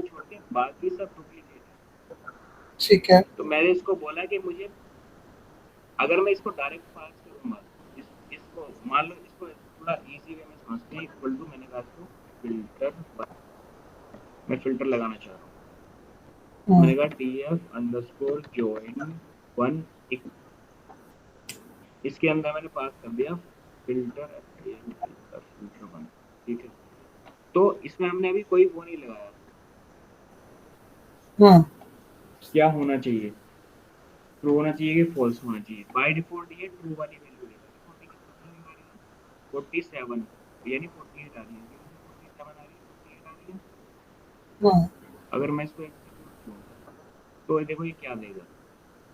छोड़ के बाकी सब डुप्लीकेट है। ठीक है। तो मैंने इसको बोला कि मुझे, अगर मैं इसको डायरेक्ट पास करूंगा, इसको मान लो, इसको थोड़ा इजी वे में समझते हैं, इक्वल टू, मैंने कहा इसको फिल्टर, मैं फिल्टर लगाना चाह रहा हूँ, तो हम्म मैंने कहा tf_join वन, इसके अंदर मैंने पास कर दिया फिल्टर फिल्टर फिल्टर वन। ठीक है, तो इसमें हमने अभी कोई वो नहीं लगाया। हम्म क्या होना चाहिए, ट्रू होना चाहिए कि फॉल्स होना चाहिए? बाय डिफॉल्ट ये ट्रू वाली वैल्यू देगा। देखो हमें कितना लगा रही है, 47, यानी 48 आ रही है, 0 से 47 आ रही है, 48 आ रही है। हम्म अगर मैं इसको एग्जीक्यूट करूँ तो देखो ये क्या देगा,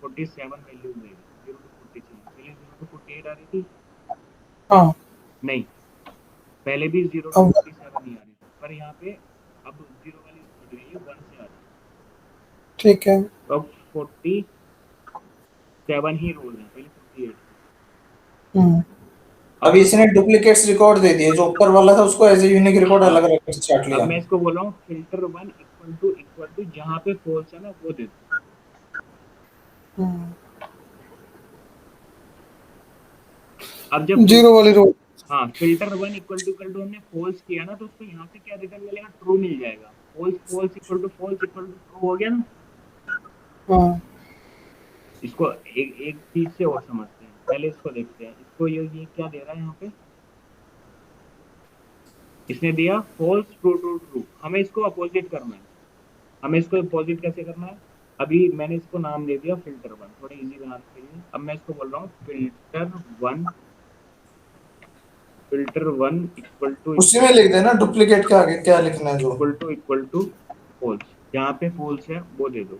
47 वैल्यू देगा, 0 टू 46, पहले 0 टू 48 आ रही थी, हाँ। नहीं, पहले भी 0 टू अब 47 ही आ रही थी, पर यहाँ पे अब 0 वाली हट गई है, 1 से आ रही है। ठीक है। तो अब 47 ही रोल है, पहले 48 थे। हम्म अभी अब इसने डुप्लीकेट्स रिकॉर्ड दे दिए, जो ऊपर वाला था उसको एज ए यूनिक रिकॉर्ड हाँ, अलग रख के चाट अब लिया। मैं इसको बोल रहा हूँ फिल्टर वन इक्वल टू जहाँ पे फॉल्स है ना वो दे दो। हम्म अब जब जीरो वाली रो। हाँ, फिल्टर वन इक्वल टू हमने फॉल्स किया ना, तो उसको यहाँ से क्या रिटर्न मिलेगा, ट्रू मिल जाएगा। False false equal to true हो गया ना। हाँ। इसको एक चीज से और समझते हैं, पहले इसको देखते हैं, इसको ये क्या दे रहा है यहाँ पे, इसने दिया फॉल्स ट्रू ट्रू ट्रू, हमें इसको अपोजिट करना है। हमें इसको अपोजिट कैसे करना है, अभी मैंने इसको नाम दे दिया फिल्टर वन, थोड़ा इजी बनाने के लिए। अब मैं इसको बोल रहा हूँ फिल्टर वन उसी में लिख देना डुप्लीकेट के आगे क्या लिखना है जो। इक्वल टू फॉल्स, जहाँ पे फॉल्स है वो दे दो।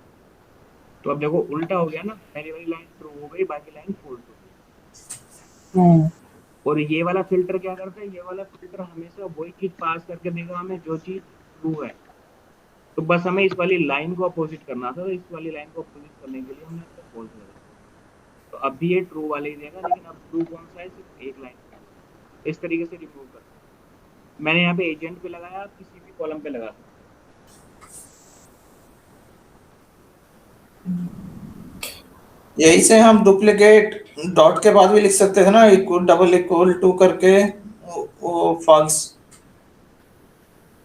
तो अब देखो उल्टा हो गया ना, पहली वाली लाइन ट्रू हो गई, बाकी लाइन फॉल्स हो गई। हम्म और ये वाला फिल्टर क्या करता है, ये वाला फिल्टर हमेशा वही चीज पास करके देगा हमें जो चीज ट्रू है। तो बस हमें इस वाली लाइन को अपोजिट करना था, तो इस वाली लाइन को अपोजिट करने के लिए हमने यहाँ पे फॉल्स लगा दिया। तो अब भी ये ट्रू वाले ही देगा, लेकिन अब ट्रू कौन सा है, सिर्फ एक लाइन का है। इस तरीके से रिमूव करते हैं। मैंने यहाँ पे एजेंट पे लगाया, आप किसी भी कॉलम पे लगा सकते यही से हम डुप्लीकेट डॉट के बाद भी लिख सकते थे ना, इक्वल डबल इक्वल टू करके, वो फॉल्स। हैं।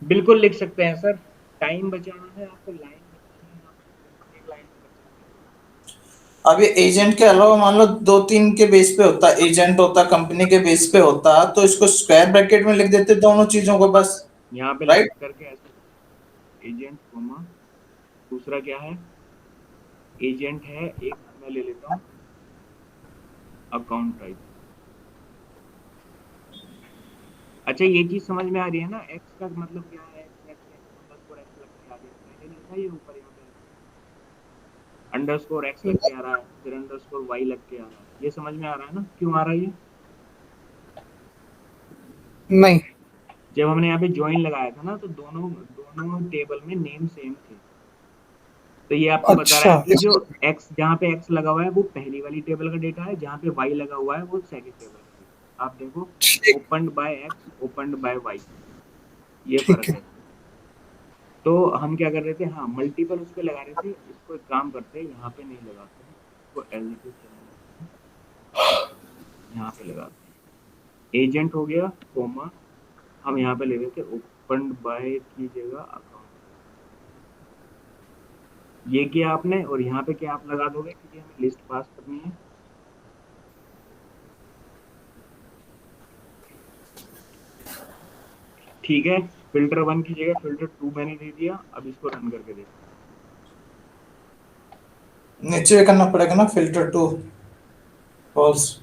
बिल्कुल लिख सकते हैं सर, टाइम बचाना है आपको, लाइन बचानी है आपको, बिल्कुल एक लाइन में कर सकते हैं। अब ये एजेंट के अलावा मान लो दो तीन के बेस पे होता, एजेंट होता कंपनी के बेस पे होता, तो इसको स्क्वायर ब्रैकेट में लिख देते दोनों चीजों को बस। यहाँ पे लिख राइट। करके ऐसे लिखो, एजेंट कोमा, दूसरा क्या है, एजेंट है एक, मैं ले लेता हूँ अकाउंट टाइप। अच्छा, ये चीज समझ में आ रही है ना, एक्स का मतलब क्या है, x x x underscore x लग के आ गया, पहले नहीं था ये ऊपर यहाँ पे अंडरस्कोर एक्स लग के आ रहा है, फिर अंडरस्कोर वाई लग के आ रहा है, ये समझ में आ रहा है ना क्यों आ रहा है ये? नहीं। जब हमने यहाँ पे ज्वाइन लगाया था ना, तो दोनों दोनों टेबल में नेम सेम थे। तो ये आपको बता रहा अच्छा, है कि जो इसको। एक्स, जहाँ पे एक्स लगा हुआ है वो पहली वाली टेबल का डेटा है, जहाँ पे वाई लगा हुआ है वो सेकंड टेबल का डेटा। आप देखो, ठीक। Opened by X, opened by Y, ये ठीक फर्क है। है। तो हम क्या कर रहे थे, हाँ मल्टीपल उस पे लगा रहे थे, इसको एक काम करते हैं, यहाँ पे नहीं लगाते हैं, इसको एज इट इज चलने देते हैं, यहाँ पे लगाते हैं। एजेंट हो गया कोमा, हम यहाँ पे ले रहे थे ओपन बाय की जगह अकाउंट। ये किया आपने, और यहाँ पे क्या आप लगा दोगे, क्योंकि हमें लिस्ट पास करनी है। ठीक है, फिल्टर वन की जगह फिल्टर टू मैंने दे दिया, अब इसको रन करके देखते हैं। नीचे करना पड़ेगा ना, फिल्टर टू फॉल्स।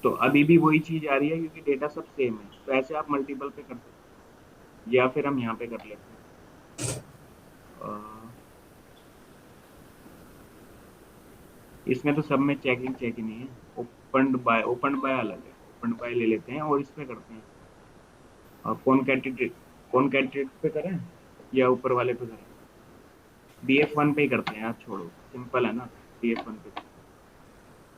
तो अभी भी वही चीज आ रही है क्योंकि डेटा सब सेम है, तो ऐसे आप मल्टीपल पे कर सकते हैं, या फिर हम यहाँ पे कर लेते हैं। इसमें तो सब में चेकिंग चेक ही नहीं है। ओपन बाय अलग है, ओपन बाय ले लेते हैं और इस पे करते हैं। कौन कैंडिडेट पे करें या ऊपर वाले पे करें? BF1 पे ही करते हैं यार, छोड़ो, सिंपल है ना। BF1 पे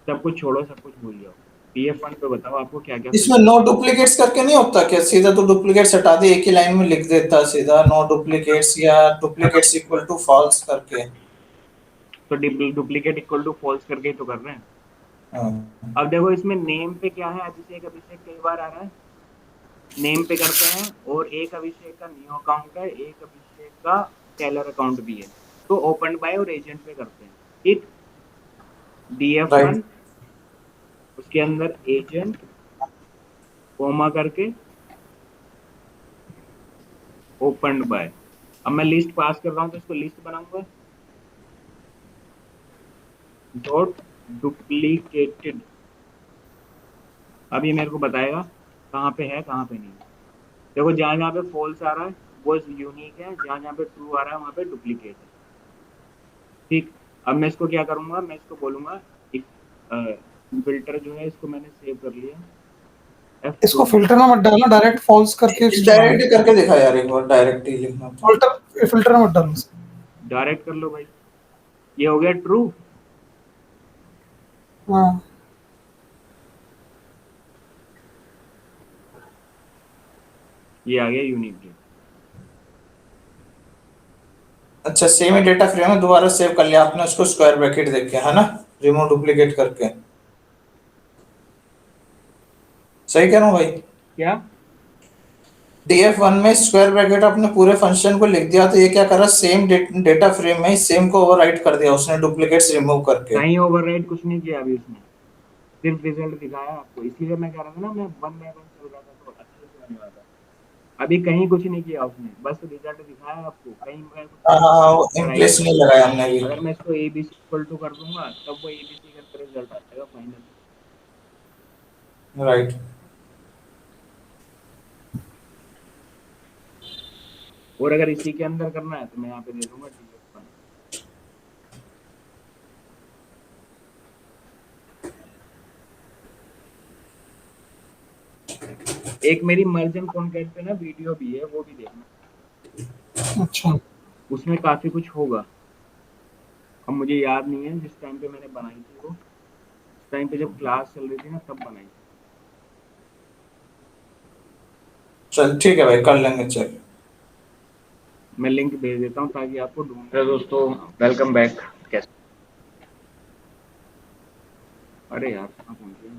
सब कुछ छोड़ो, सब कुछ भूल जाओ। BF1 पे बताओ आपको क्या क्या इसमें नो डुप्लीकेट्स करके नहीं होता क्या? सीधा तो डुप्लीकेट्स हटा दे, एक ही लाइन में लिख देता सीधा नो डुप्लीकेट्स या डुप्लीकेट्स इक्वल टू फॉल्स करके। तो डुप्लीकेट इक्वल टू फॉल्स करके ही तो कर रहे हैं। हाँ। अब देखो इसमें नेम पे क्या है, अभिषेक अभिषेक कई बार आ रहा है, नेम पे करते हैं। और एक अभिषेक का न्यू अकाउंट है, एक अभिषेक का टेलर अकाउंट भी है, तो ओपन बाय और एजेंट पे करते हैं। ठीक, राइट। DF1 उसके अंदर एजेंट कोमा करके ओपन बाय। अब मैं लिस्ट पास कर रहा हूँ तो इसको लिस्ट बनाऊंगा, डॉट डुप्लीकेटेड। अब ये मेरे को बताएगा कहाँ पे है कहाँ पे नहीं है। देखो जहाँ जहाँ पे फॉल्स आ रहा है वो यूनिक है, जहाँ जहाँ पे ट्रू आ रहा है वहाँ पे डुप्लीकेट है। ठीक, अब मैं इसको क्या करूंगा, मैं इसको बोलूंगा एक फिल्टर जो है, इसको मैंने सेव कर लिया इसको F2 में। फिल्टर में मत डालना, डायरेक्ट फॉल्स करके डायरेक्ट ही करके दिखा यार, एक बार डायरेक्ट ही लिखना तो। फिल्टर फिल्टर में मत डालना। डायरेक्ट कर लो भाई, ये हो गया ट्रू। हाँ, ये आ गया यूनिक डेट। अच्छा, सेम ही डेटा फ्रेम है, दोबारा सेव कर लिया आपने उसको स्क्वायर ब्रैकेट देख के, है ना, रिमूव डुप्लीकेट करके। सही कह रहा हूँ भाई? क्या? DF1 में स्क्वायर ब्रैकेट अपने पूरे फंक्शन को लिख दिया, तो ये क्या करा, सेम डेटा फ्रेम में ही सेम को ओवरराइट कर दिया उसने डुप्लीकेट्स रिमूव करके। कहीं ओवरराइड कुछ नहीं किया अभी उसने, सिर्फ रिजल्ट दिखाया आपको। इसलिए मैं कह रहा था ना, मैं वन बाय वन चल रहा था तो अच्छे से आने वाला था। अभी कहीं कुछ नहीं किया उसने, बस रिजल्ट दिखाया आपको, कहीं मैं कुछ हाँ हाँ, वो पढ़ाई इम्प्लेस नहीं नहीं की। लगाया हमने भी। अगर मैं इसको ABC इक्वल टू कर दूंगा तब वो ABC के अंदर रिजल्ट आ जाएगा फाइनल। राइट। और अगर इसी के अंदर करना है तो मैं यहाँ पे दे दूंगा DF1। एक मेरी मर्जन कॉन्टेंट पे ना वीडियो भी है, वो भी देखना, अच्छा। उसमें काफी कुछ होगा। अब मुझे याद नहीं है जिस टाइम पे मैंने बनाई थी वो, उस टाइम पे जब क्लास चल रही थी ना तब बनाई थी। चल ठीक है भाई, कर लेंगे चल। मैं लिंक भेज देता हूँ ताकि आपको ढूंढ। दोस्तों वेलकम बैक। कैसे? अरे यार कहाँ पहुंच गए?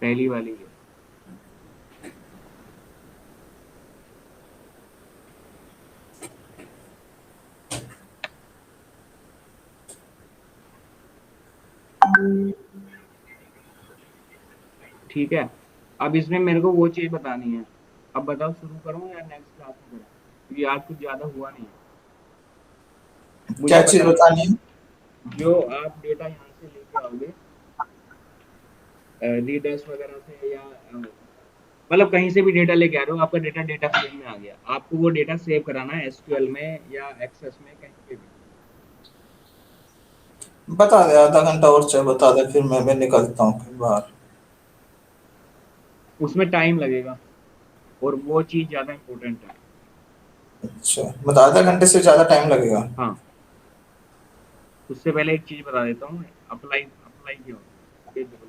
पहली वाली है। ठीक है, अब इसमें मेरे को वो चीज बतानी है। अब बताओ शुरू करूँ या नेक्स्ट क्लास में करूँ, क्योंकि आज कुछ ज्यादा हुआ नहीं है। क्या मुझे चीज बताओ, बतानी है? जो आप डेटा यहाँ से लेके आओगे रीडर्स वगैरह से, या मतलब कहीं से भी डेटा लेके आ रहे हो, आपका डेटा डेटा फ्रेम में आ गया, आपको वो डेटा सेव कराना है SQL में या एक्सेस में, कहीं पे भी। बता दे, आधा घंटा और चाहे बता दे, फिर मैं भी निकलता हूँ फिर बाहर। उसमें टाइम लगेगा और वो चीज ज्यादा इम्पोर्टेंट है। अच्छा, मतलब आधा घंटे से ज्यादा टाइम लगेगा? हाँ, उससे पहले एक चीज बता देता हूँ, अप्लाई अप्लाई क्यों APPL।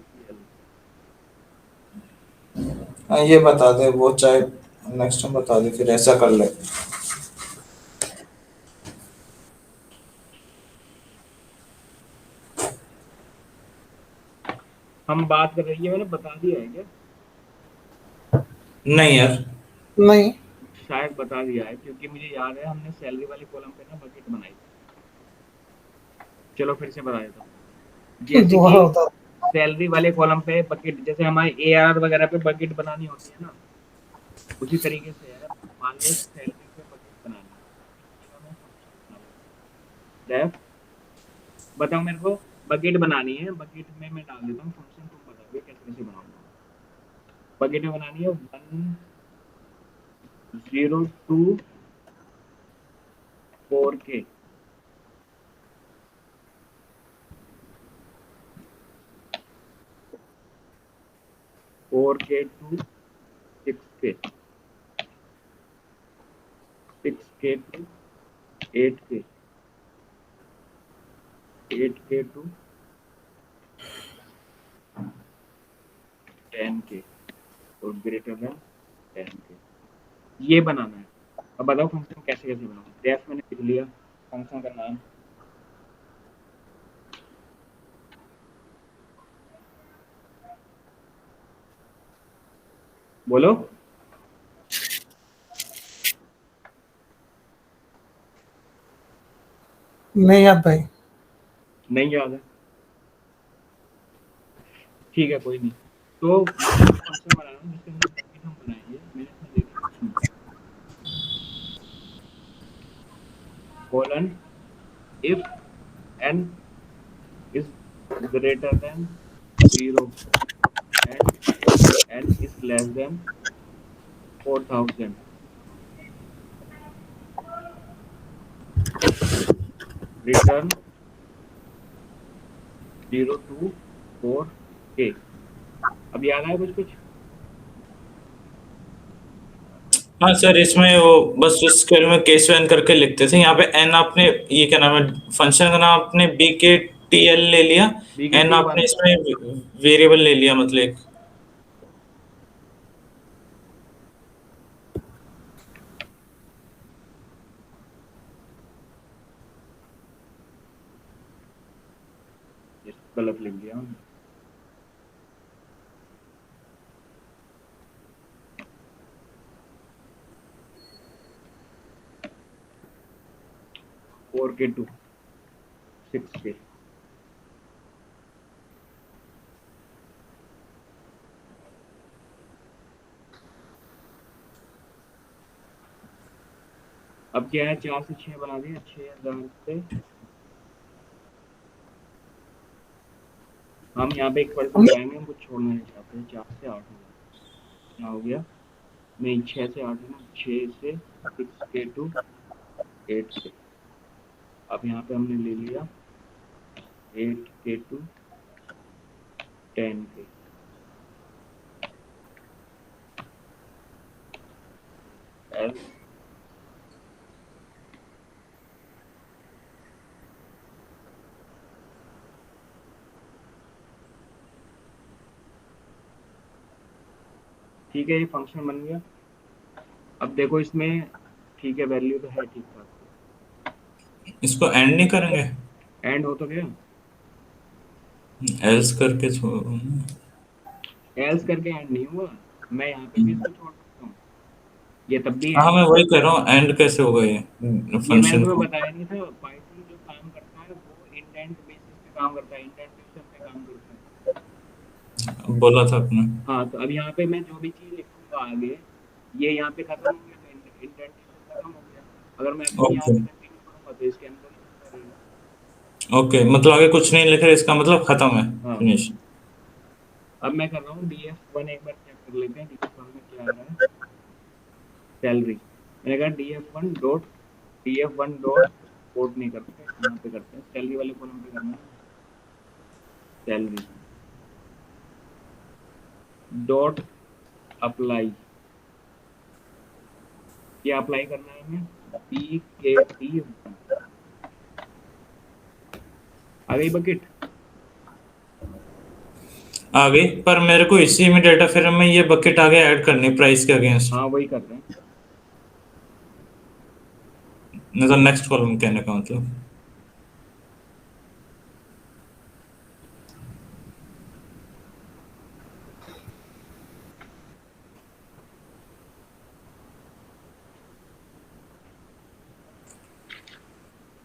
हाँ, ये बता दे वो, चाहे नेक्स्ट टाइम बता दे, फिर ऐसा कर ले। हम बात कर रही है, मैंने बता दिया है क्या? नहीं यार। नहीं। शायद बता दिया है, क्योंकि मुझे याद है हमने सैलरी वाले कॉलम पे ना बकेट बनाई थी। चलो फिर से बता देता हूँ। जैसे कि दोबारा बता। सैलरी वाले कॉलम पे बकेट, जैसे हमारे ARR वगैरह पे बकेट बनानी होती है ना, उसी तरीके से है। मान लो सैलरी पे बकेट बनानी है, इसकी जगह मैं फंक्शन बना लेता हूँ। बताओ मेरे को, बकेट बनानी है, बकेट में मैं डाल देता हूँ फंक्शन, तुम बताओगे कैसे कैसे बनाऊंगा। बकेट में बनानी है 102 4K, 4K to 6K, 6K to 8K, 8K to 10K और ग्रेटर देन 10K, ये बनाना है। अब बताओ फंक्शन कैसे कैसे बनाऊँ। डेफ मैंने लिख लिया फंक्शन का नाम, बोलो। नहीं याद भाई। नहीं याद है, ठीक है कोई नहीं। तो मैं एक फंक्शन बना रहा हूँ जिसके अंदर बकेट हम बनाएंगे। मैंने इसमें दे दिया T colon if n is greater than 0 and n is less than 4000, return 0 to 4K। अब याद आया कुछ कुछ? हाँ सर, इसमें वो बस स्क्वायर में केस वैन करके लिखते थे। यहाँ पे एन आपने, ये क्या नाम है, फंक्शन का नाम आपने BKTL ले लिया, एन आपने BKT1, इसमें वेरिएबल ले लिया मतलब एक। गलत लिख दिया हमने। फोर के टू 6K। अब क्या है, 4 से 6 बना दिया, 6000 से हम यहाँ पे 1% लगाएंगे, हम कुछ छोड़ना नहीं चाहते। 4 से 8 हो गया, क्या हो गया, नहीं 6 से 8 है ना, 6 से 6K to 8K। अब यहाँ पे हमने ले लिया 8K to 10K। एल ठीक है, ये फंक्शन बन गया। अब देखो इसमें, ठीक है वैल्यू तो है ठीक ठाक, इसको एंड नहीं करेंगे, एंड हो तो गया। एल्स करके छोड़। एल्स करके एंड नहीं हुआ, मैं यहाँ पे भी इसको छोड़ सकता हूँ, ये तब भी हाँ एंड मैं है। वही कह रहा हूँ, एंड कैसे होगा ये ये मैंने फंक्शन तुम्हें को। बताया नहीं था, पाइथन जो काम करता है वो इंडेंट बेसिस पे काम करता है, इंडेंटेशन पे काम करता है। बोला था आपने। हाँ, तो अब यहाँ पे मैं जो भी चीज लिखूंगा आगे, ये यहाँ पे खत्म हो गया तो इंडेंटेशन खत्म हो गया। अगर मैं अभी भी यहाँ ओके पे कंटिन्यू करूंगा तो इसके अंदर ही चलता रहेगा। ओके, मतलब आगे कुछ नहीं लिख रहे, इसका मतलब खत्म है, हाँ, फिनिश। अब मैं कर रहा हूँ DF1, एक बार चेक कर लेते हैं DF1 में क्या आ रहा है। सैलरी, मैंने कहा DF1 डॉट कोड नहीं करते, यहाँ पे करते हैं, सैलरी वाले कॉलम पे करना है। सैलरी डॉट अप्लाई, ये अप्लाई करना है हमें BKT1। आ गई बकेट। आ गई, पर मेरे को इसी में डेटा फ्रेम में ये बकेट आगे ऐड करनी प्राइस के अगेंस्ट, हाँ वही कर रहे हैं। मतलब नेक्स्ट कॉलम कहने का मतलब।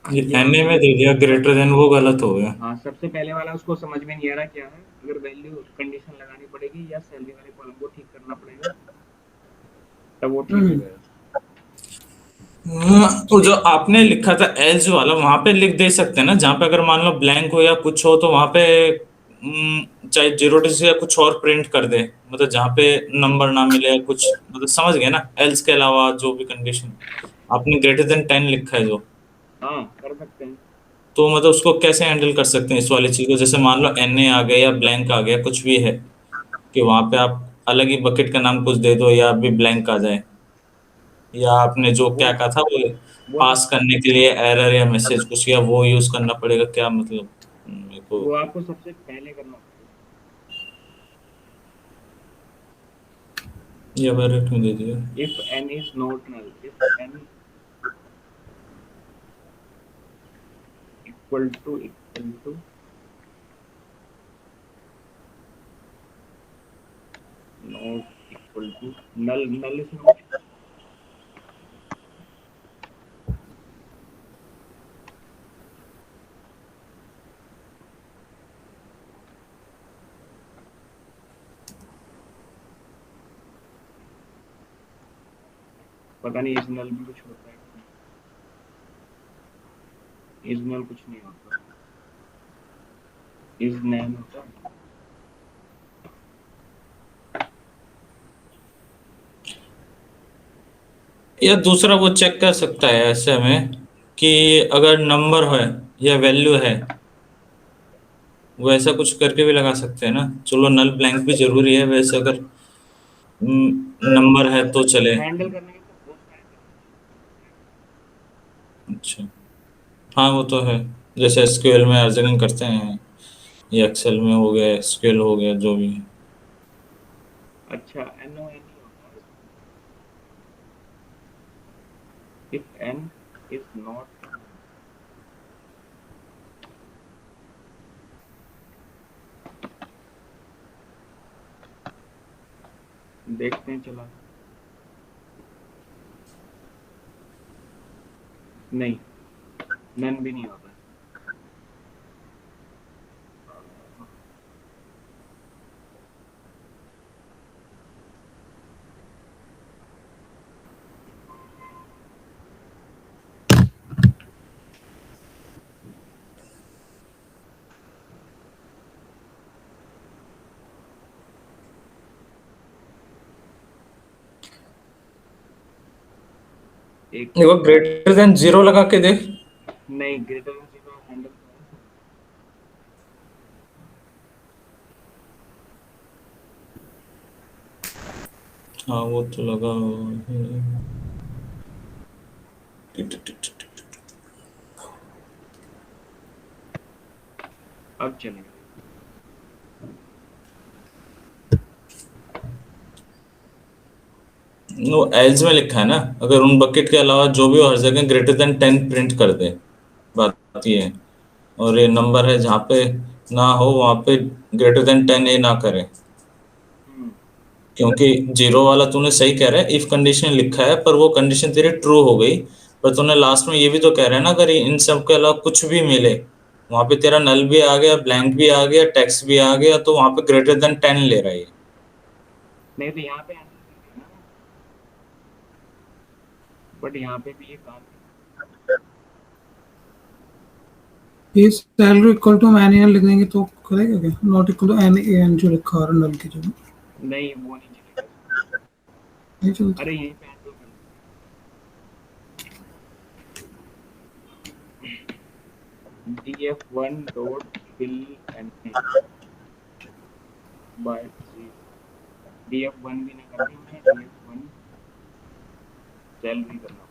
ये एनए में दे दिया ग्रेटर देन, वो गलत हो गया। हाँ, सबसे पहले वाला उसको समझ में नहीं आ रहा क्या है, अगर वैल्यू कंडीशन लगानी पड़ेगी या सैलरी वाले कॉलम को ठीक करना पड़ेगा, तब वो ठीक हो हम्म। जाएगा। तो जो आपने लिखा था एल्स वाला, वहां पे लिख दे सकते हैं ना, जहां पे अगर मान लो ब्लैंक हो या कुछ हो तो वहां पे चाहे जीरो डिजिट या कुछ और प्रिंट कर दे, मतलब जहां पे नंबर ना मिले या कुछ, मतलब समझ गए ना, एल्स के अलावा जो भी कंडीशन। आपने ग्रेटर देन 10 लिखा है जो, हाँ, कर सकते हैं। तो मतलब उसको कैसे हैंडल कर सकते हैं इस वाली चीज को, जैसे मान लो एनए आ गया या ब्लैंक आ गया कुछ भी है, कि वहां पे आप अलग ही बकेट का नाम कुछ दे दो या अभी ब्लैंक आ जाए, या आपने जो वो क्या कहा था वो वो सब पास करने के लिए एरर या मैसेज कुछ, या वो यूज करना पड़ेगा क्या, मतलब मेरे को। वो आपको सबसे पहले करना पड़ेगा। ये डायरेक्ट में दे दिया। If n is not null, if n equal to not equal to null, null is not, पता नहीं इज नल भी कुछ होता है, इज नल कुछ नहीं होता, इज नैन होता है। या दूसरा वो चेक कर सकता है ऐसे में, कि अगर नंबर है या वैल्यू है, वैसा कुछ करके भी लगा सकते हैं ना। चलो नल ब्लैंक भी जरूरी है वैसे, अगर नंबर है तो चले। हैंडल करने के तो बहुत सारे तरीके अच्छा, हाँ वो तो है, जैसे एसक्यूएल में अर्जनिंग करते हैं, या एक्सेल में हो गया, एसक्यूएल हो गया, जो भी है। हैं। अच्छा, एन ओ एन ही होता है इसमें, इफ n इज नॉट, देखते हैं चला, नहीं, नन भी नहीं होता। एक देखो ग्रेटर देन जीरो लगा के देख। नहीं, ग्रेटर देन जीरो हैंडल करा है। हाँ वो तो लगा। अब चलेगा। नो, एल्स में लिखा है ना, अगर उन बकेट के अलावा जो भी हो हर जगह ग्रेटर देन 10 प्रिंट कर दे, बात ये है। और ये नंबर है जहाँ पे ना हो वहाँ पे ग्रेटर देन 10 ए ना करे, हम्म। क्योंकि जीरो वाला तूने सही कह रहा है, इफ कंडीशन लिखा है पर वो कंडीशन तेरी ट्रू हो गई, पर तूने लास्ट में ये भी तो कह रहा है ना, अगर इन सब के अलावा कुछ भी मिले, वहां पे तेरा नल भी आ गया, ब्लैंक भी आ गया, टेक्स्ट भी आ गया, तो वहां पे ग्रेटर देन 10 ले रहा है ये। नहीं तो यहाँ पे हैंडल कर दिया ना, बट यहाँ पे भी ये काम नहीं ये salary equal to man N लिख देंगे तो करेगा क्या? Not equal to N A N जो लिखा है नल की जगह, नहीं, वो नहीं चलेगा इसमें। नहीं चलता। अरे यहीं पे हैंडल कर देते हैं, df1 dot fill na bye 0, df1 भी नहीं करना हमें, df1 सैलरी करना होगा।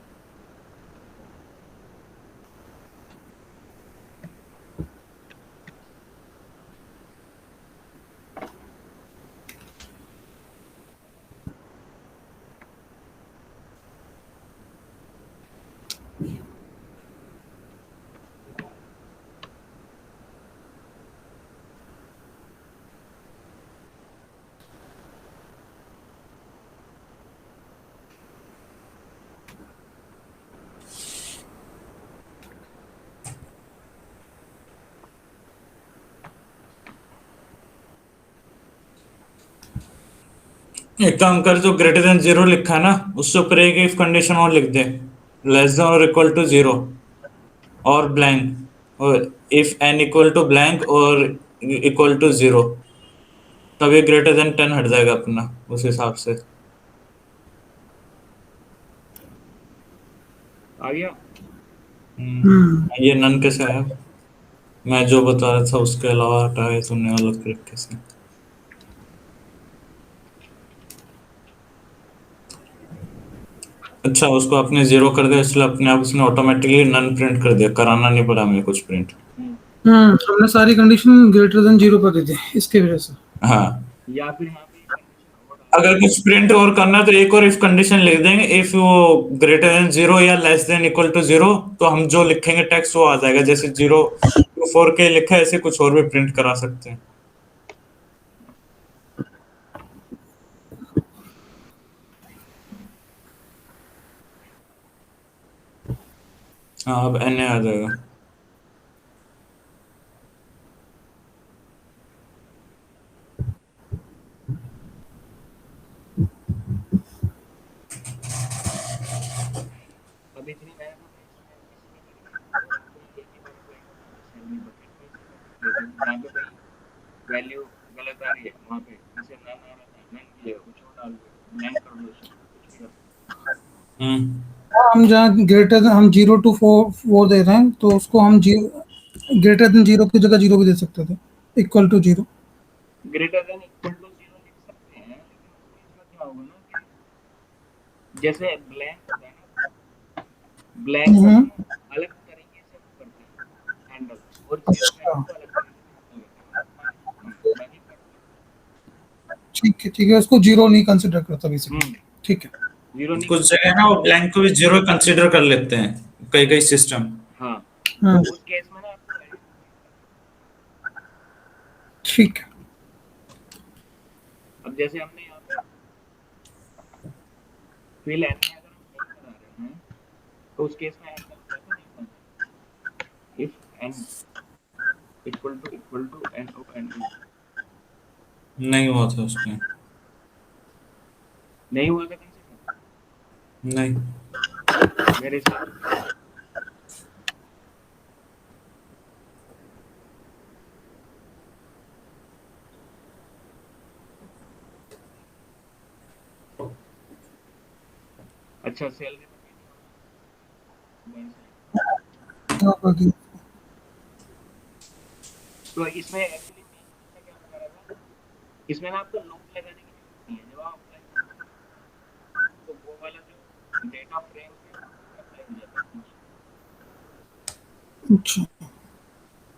एक काम कर, जो ग्रेटर देन जीरो लिखा है ना, उससे ऊपर एक इफ कंडीशन और लिख दे, लेस देन और इक्वल टू जीरो और ब्लैंक, और if N equal to blank और इक्वल टू जीरो, तब ये ग्रेटर देन 10 हट जाएगा अपना उस हिसाब से। आ गया। ये नन कैसे आया? मैं जो बता रहा था उसके अलावा हटाया तुमने अलग तरीके से। अच्छा, उसको आपने जीरो कर दिया, इसलिए अपने आप उसने ऑटोमेटिकली नन प्रिंट कर दिया, कराना नहीं पड़ा हमें कुछ प्रिंट। हमने सारी कंडीशन ग्रेटर देन जीरो पर दी थी इसकी वजह से। हाँ, या फिर यहाँ पे कंडीशन और डाल अगर कुछ प्रिंट और करना है तो एक और इफ कंडीशन लिख देंगे, इफ वो ग्रेटर देन जीरो या less than equal to zero, तो हम जो लिखेंगे टेक्स्ट वो आ जाएगा, जैसे 0 to 4 के लिखा है ऐसे कुछ और भी प्रिंट करा सकते हैं। हाँ, अब एन आ जाएगा। अब इतनी मेहनत हमने इसमें करी है, और आपको ये नहीं पता चलेगा वहाँ पे सैलरी बकेट में से मैं कुछ लेता हूँ जहाँ पे भाई वैल्यू गलत आ रही है, वहाँ पे जैसे नन आ रहा था, नन की जगह कुछ और डाल दो, ब्लैंक कर दो उसको, कुछ भी कर सकते हम्म हम जहाँ ग्रेटर देन हम 0 to 4 दे रहे हैं तो उसको हम ग्रेटर देन जीरो की जगह जीरो भी दे सकते थे, इक्वल टू जीरो। हो। Greater than equal to zero लिख सकते हैं, लेकिन उस केस में क्या होगा ना कि जैसे ब्लैंक होता है ना, ब्लैंक को हम अलग तरीके से वो करते हैं हैंडल, और इस केस में अच्छा, हम उसको अलग तरीके से हैंडल करते हैं, मतलब बाकी कर ठीक है, उसको जीरो नहीं कंसिडर करता बेसिकली। हम्म ठीक है। जीरो नहीं कुछ कंसीडर जगह ना वो करता। ब्लैंक को भी जीरो कंसीडर कर लेते हैं, कई कई सिस्टम। हाँ, तो हम्म, उस केस में ना आपको वैल्यू प्रिंट करनी ठीक है। है। अब जैसे हमने यहाँ पे फिल एन में अगर हम नहीं करा रहे हैं, तो उस केस में हैंडल होता है कि नहीं होता, if N equal to N of N E. नहीं हुआ था उसमें। नहीं हुआ था कंसीडर, नहीं। मेरे हिसाब से तो हुआ था। अच्छा, सैलरी बकेट ही होता है वन साइड। हाँ, बाकी तो इसमें एक्चुअली मेन मुद्दा क्या बता रहा था, इसमें ना आपको लूप लगाने की जरूरत नहीं है, जब आप अप्लाई करोगे ना, तो वो वाला जो डेटा फ्रेम है वो वहाँ पे अप्लाई हो जाता है फर्स्ट। अच्छा।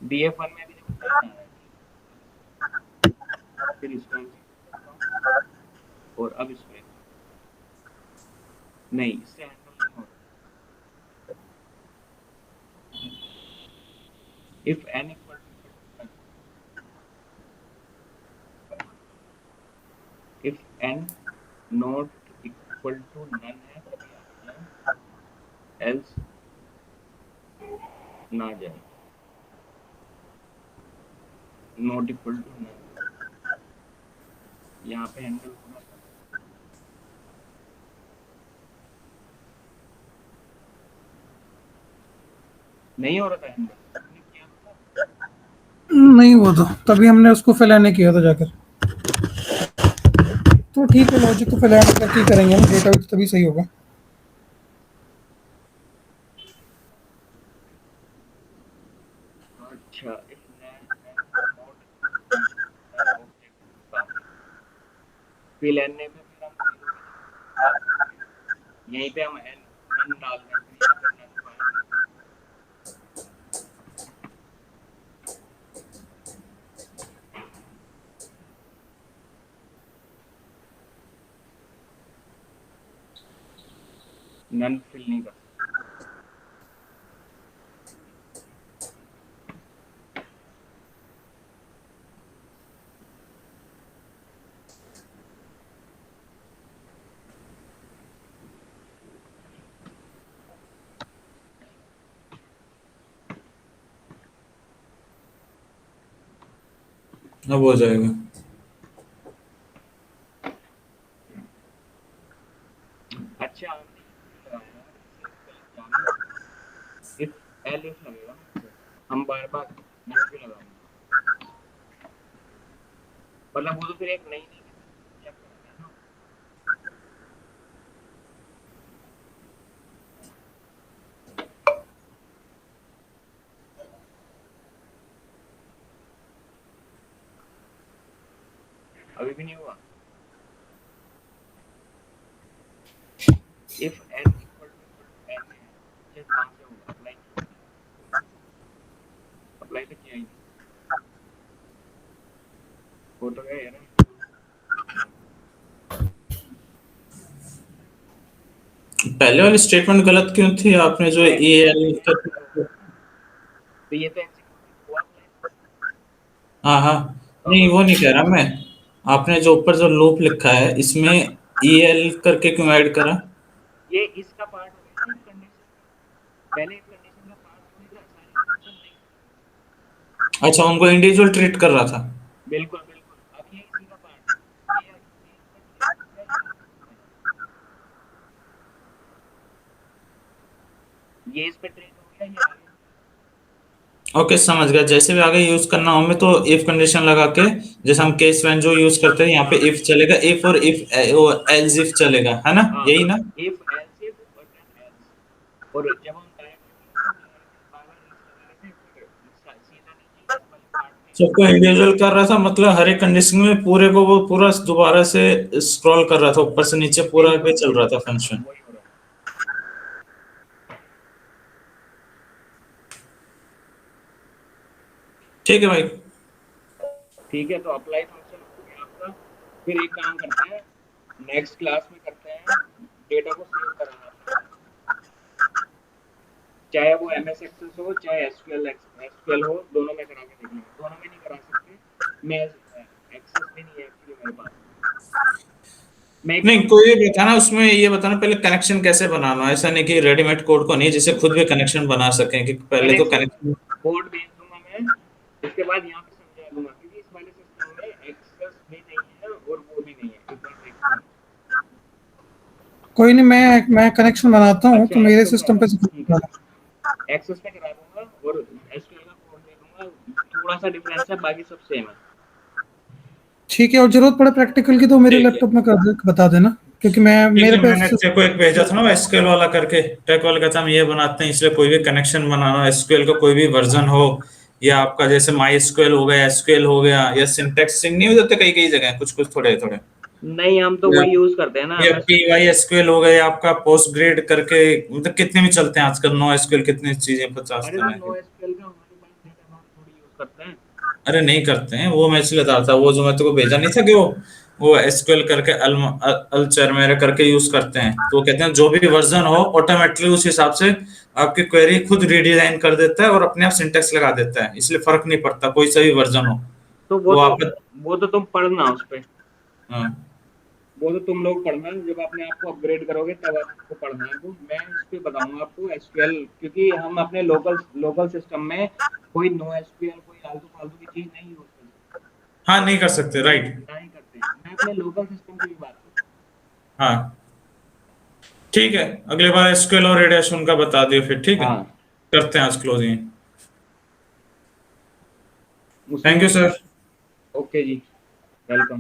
DF1 में भी देखो नन आ रहा है, ठीक है, अब इसको मैं फिर इसको एग्जीक्यूट करता हूँ, और अब इसको एग्जीक्यूट करता हूँ, नहीं इससे हैंडल नहीं हो रहा। If N equal to none, if N not equal to none है तभी आगे जाए, एल्स ना जाए, नॉट इक्वल टू नन, यहाँ पे हैंडल हो रहा था। नहीं हो रहा था हैंडल, हमने किया तो था। नहीं हुआ था, तभी हमने उसको फैलाने किया था जाकर। तो ठीक है, लॉजिक तो फैलाने करके ही करेंगे हम, डेटा भी तभी सही होगा। अच्छा, if none not none object pass, fill N में फिर हम जीरो की जगह नन रखेंगे, यहीं पे हम एन नन डाल दें, फिर यहाँ पे नन फाइंड करें, नन फिल नहीं कर सकते। अब हो जाएगा। एलिफ लगेगा ना, हम बार बार भी लगाएंगे, मतलब वो तो फिर एक नई नई चेक करेंगे ना। अभी भी नहीं हुआ। If n equal to n है, फिर कहाँ से होगा? अप्लाई, अप्लाई तो किया ही नहीं, हो तो गया यार। पहले वाली स्टेटमेंट गलत क्यों थी? आपने जो ए एल तो ये तो एमसीक्यू हुआ अप्लाई। हाँ हाँ, नहीं वो नहीं कह रहा मैं। आपने जो ऊपर जो लूप लिखा है इसमें ई एल करके क्यों ऐड करा? ये इसका पार्ट हो गया ना, इस कंडीशन का। पहले इस कंडीशन का पार्ट थोड़ी था, सारी कंडीशन नहीं। अच्छा, उनको इंडिविजुअल ट्रीट कर रहा था। बिल्कुल बिल्कुल, अब ये इसी का पार्ट है, ये इसका ट्रीट हो गया, ये इस पे ट्रीट हो गया, ये आगे। ओके, समझ गया। जैसे भी आगे यूज करना हो हमें तो इफ कंडीशन लगा के, जैसे हम केस व्हेन जो यूज करते हैं यहाँ पे इफ चलेगा, इफ और इफ एल्स इफ चलेगा, है ना? हाँ, यही ना? इफ एल्स इफ और देन एल्स। और जब हम डायरेक्टली बार-बार इफ लगा रहे थे, फिर सीधा नीचे इस वाले पार्ट में सबको इंडिविजुअल कर रहा था, मतलब हर एक कंडीशन में पूरे को वो पूरा दोबारा से स्क्रॉल कर रहा था, ऊपर से नीचे पूरा पे चल रहा था फंक्शन। वही हो रहा है। ठीक है भाई। ठीक है, तो अप्लाई फंक्शन हो गया आपका। फिर एक काम करते हैं, नेक्स्ट क्लास में करते हैं डेटा को सेव कराना, चाहे वो एमएस एक्सेस हो चाहे एसक्यूएल हो, दोनों में करा के देख लेंगे। दोनों में नहीं करा सकते, मैं एक्सेस भी नहीं है एक्चुअली मेरे पास। मैं एक नहीं, काम कोई भी बताना, उसमें ये बताना पहले कनेक्शन कैसे बनाना है। ऐसा नहीं कि रेडीमेड कोड को नहीं, जिसे खुद भी कनेक्शन बना सकें, कि पहले तो कनेक्शन कनेक्शन। कोड भेज दूंगा मैं, उसके बाद यहाँ पे समझा दूंगा, क्योंकि इस वाले सिस्टम में एक्सेस भी नहीं है और वो भी नहीं है, एक बार देखता हूँ। कोई नहीं, मैं कनेक्शन बनाता हूँ अच्छा, तो मेरे एक्सेस सिस्टम वाला, पे ठीक है, एक्सेस पे करा दूंगा और एसक्यूएल का कोड दे दूंगा। थोड़ा सा डिफरेंस है, बाकी सब सेम है। ठीक है। और जरूरत पड़े प्रैक्टिकल की तो मेरे ठीक है, लैपटॉप में कर दे, बता देना, क्योंकि मैं ठीक मेरे है। पे मैंने तेरे को एक भेजा था ना एसक्यूएल वाला करके, टेक वाले का था, हम ये बनाते हैं, इसलिए कोई भी कनेक्शन बनाना एसक्यूएल का कोई भी वर्जन हो, या आपका जैसे माई एसक्यूएल हो गया, एसक्यूएल हो गया, या सिंटैक्स सिंक नहीं हो जाते कई कई जगह, कुछ कुछ थोड़े थोड़े, नहीं, हम तो या वही यूज करते हैं ना, या बस। पी वाई एसक्यूएल हो गया, आपका पोस्ट ग्रेड करके, मतलब कितने भी चलते हैं आजकल, नो एसक्यूएल कितनी चीजें 50 अरे तो तरह की। नो एसक्यूएल का हमारे पास डेटा नॉट थोड़ी यूज करते हैं। अरे नहीं करते हैं वो, मैं इसलिए बता रहा था, वो जो मैं तेरे को भेजा नहीं था कि वो एसक्यूएल करके अल करके यूज करते हैं, तो वो कहते हैं जो भी वर्जन हो ऑटोमेटिकली उस हिसाब से आपकी क्वेरी खुद रीडिजाइन कर देता है और अपने आप सिंटेक्स लगा देता है, इसलिए फर्क नहीं पड़ता कोई सा भी वर्जन हो। तो वो आप, वो तो तुम पढ़ना उस पे, हाँ वो तो तुम लोग पढ़ना, जब अपने आप को अपग्रेड करोगे तब आपको पढ़ना है। वो मैं इस पे बताऊंगा आपको एसक्यूएल, क्योंकि हम अपने लोकल सिस्टम में कोई नो एसक्यूएल, कोई आलतू फालतू की चीज नहीं यूज करते, हाँ, नहीं कर सकते, राइट। ना ही करते हैं। मैं अपने लोकल सिस्टम की भी बात कर हाँ ठीक है, अगले बार एसक्यूएल और रेडिएशन का बता दियो फिर, ठीक रहा है? हूँ। हाँ, करते हैं आज क्लोजिंग। उसमें थैंक यू सर। ओके जी, वेलकम।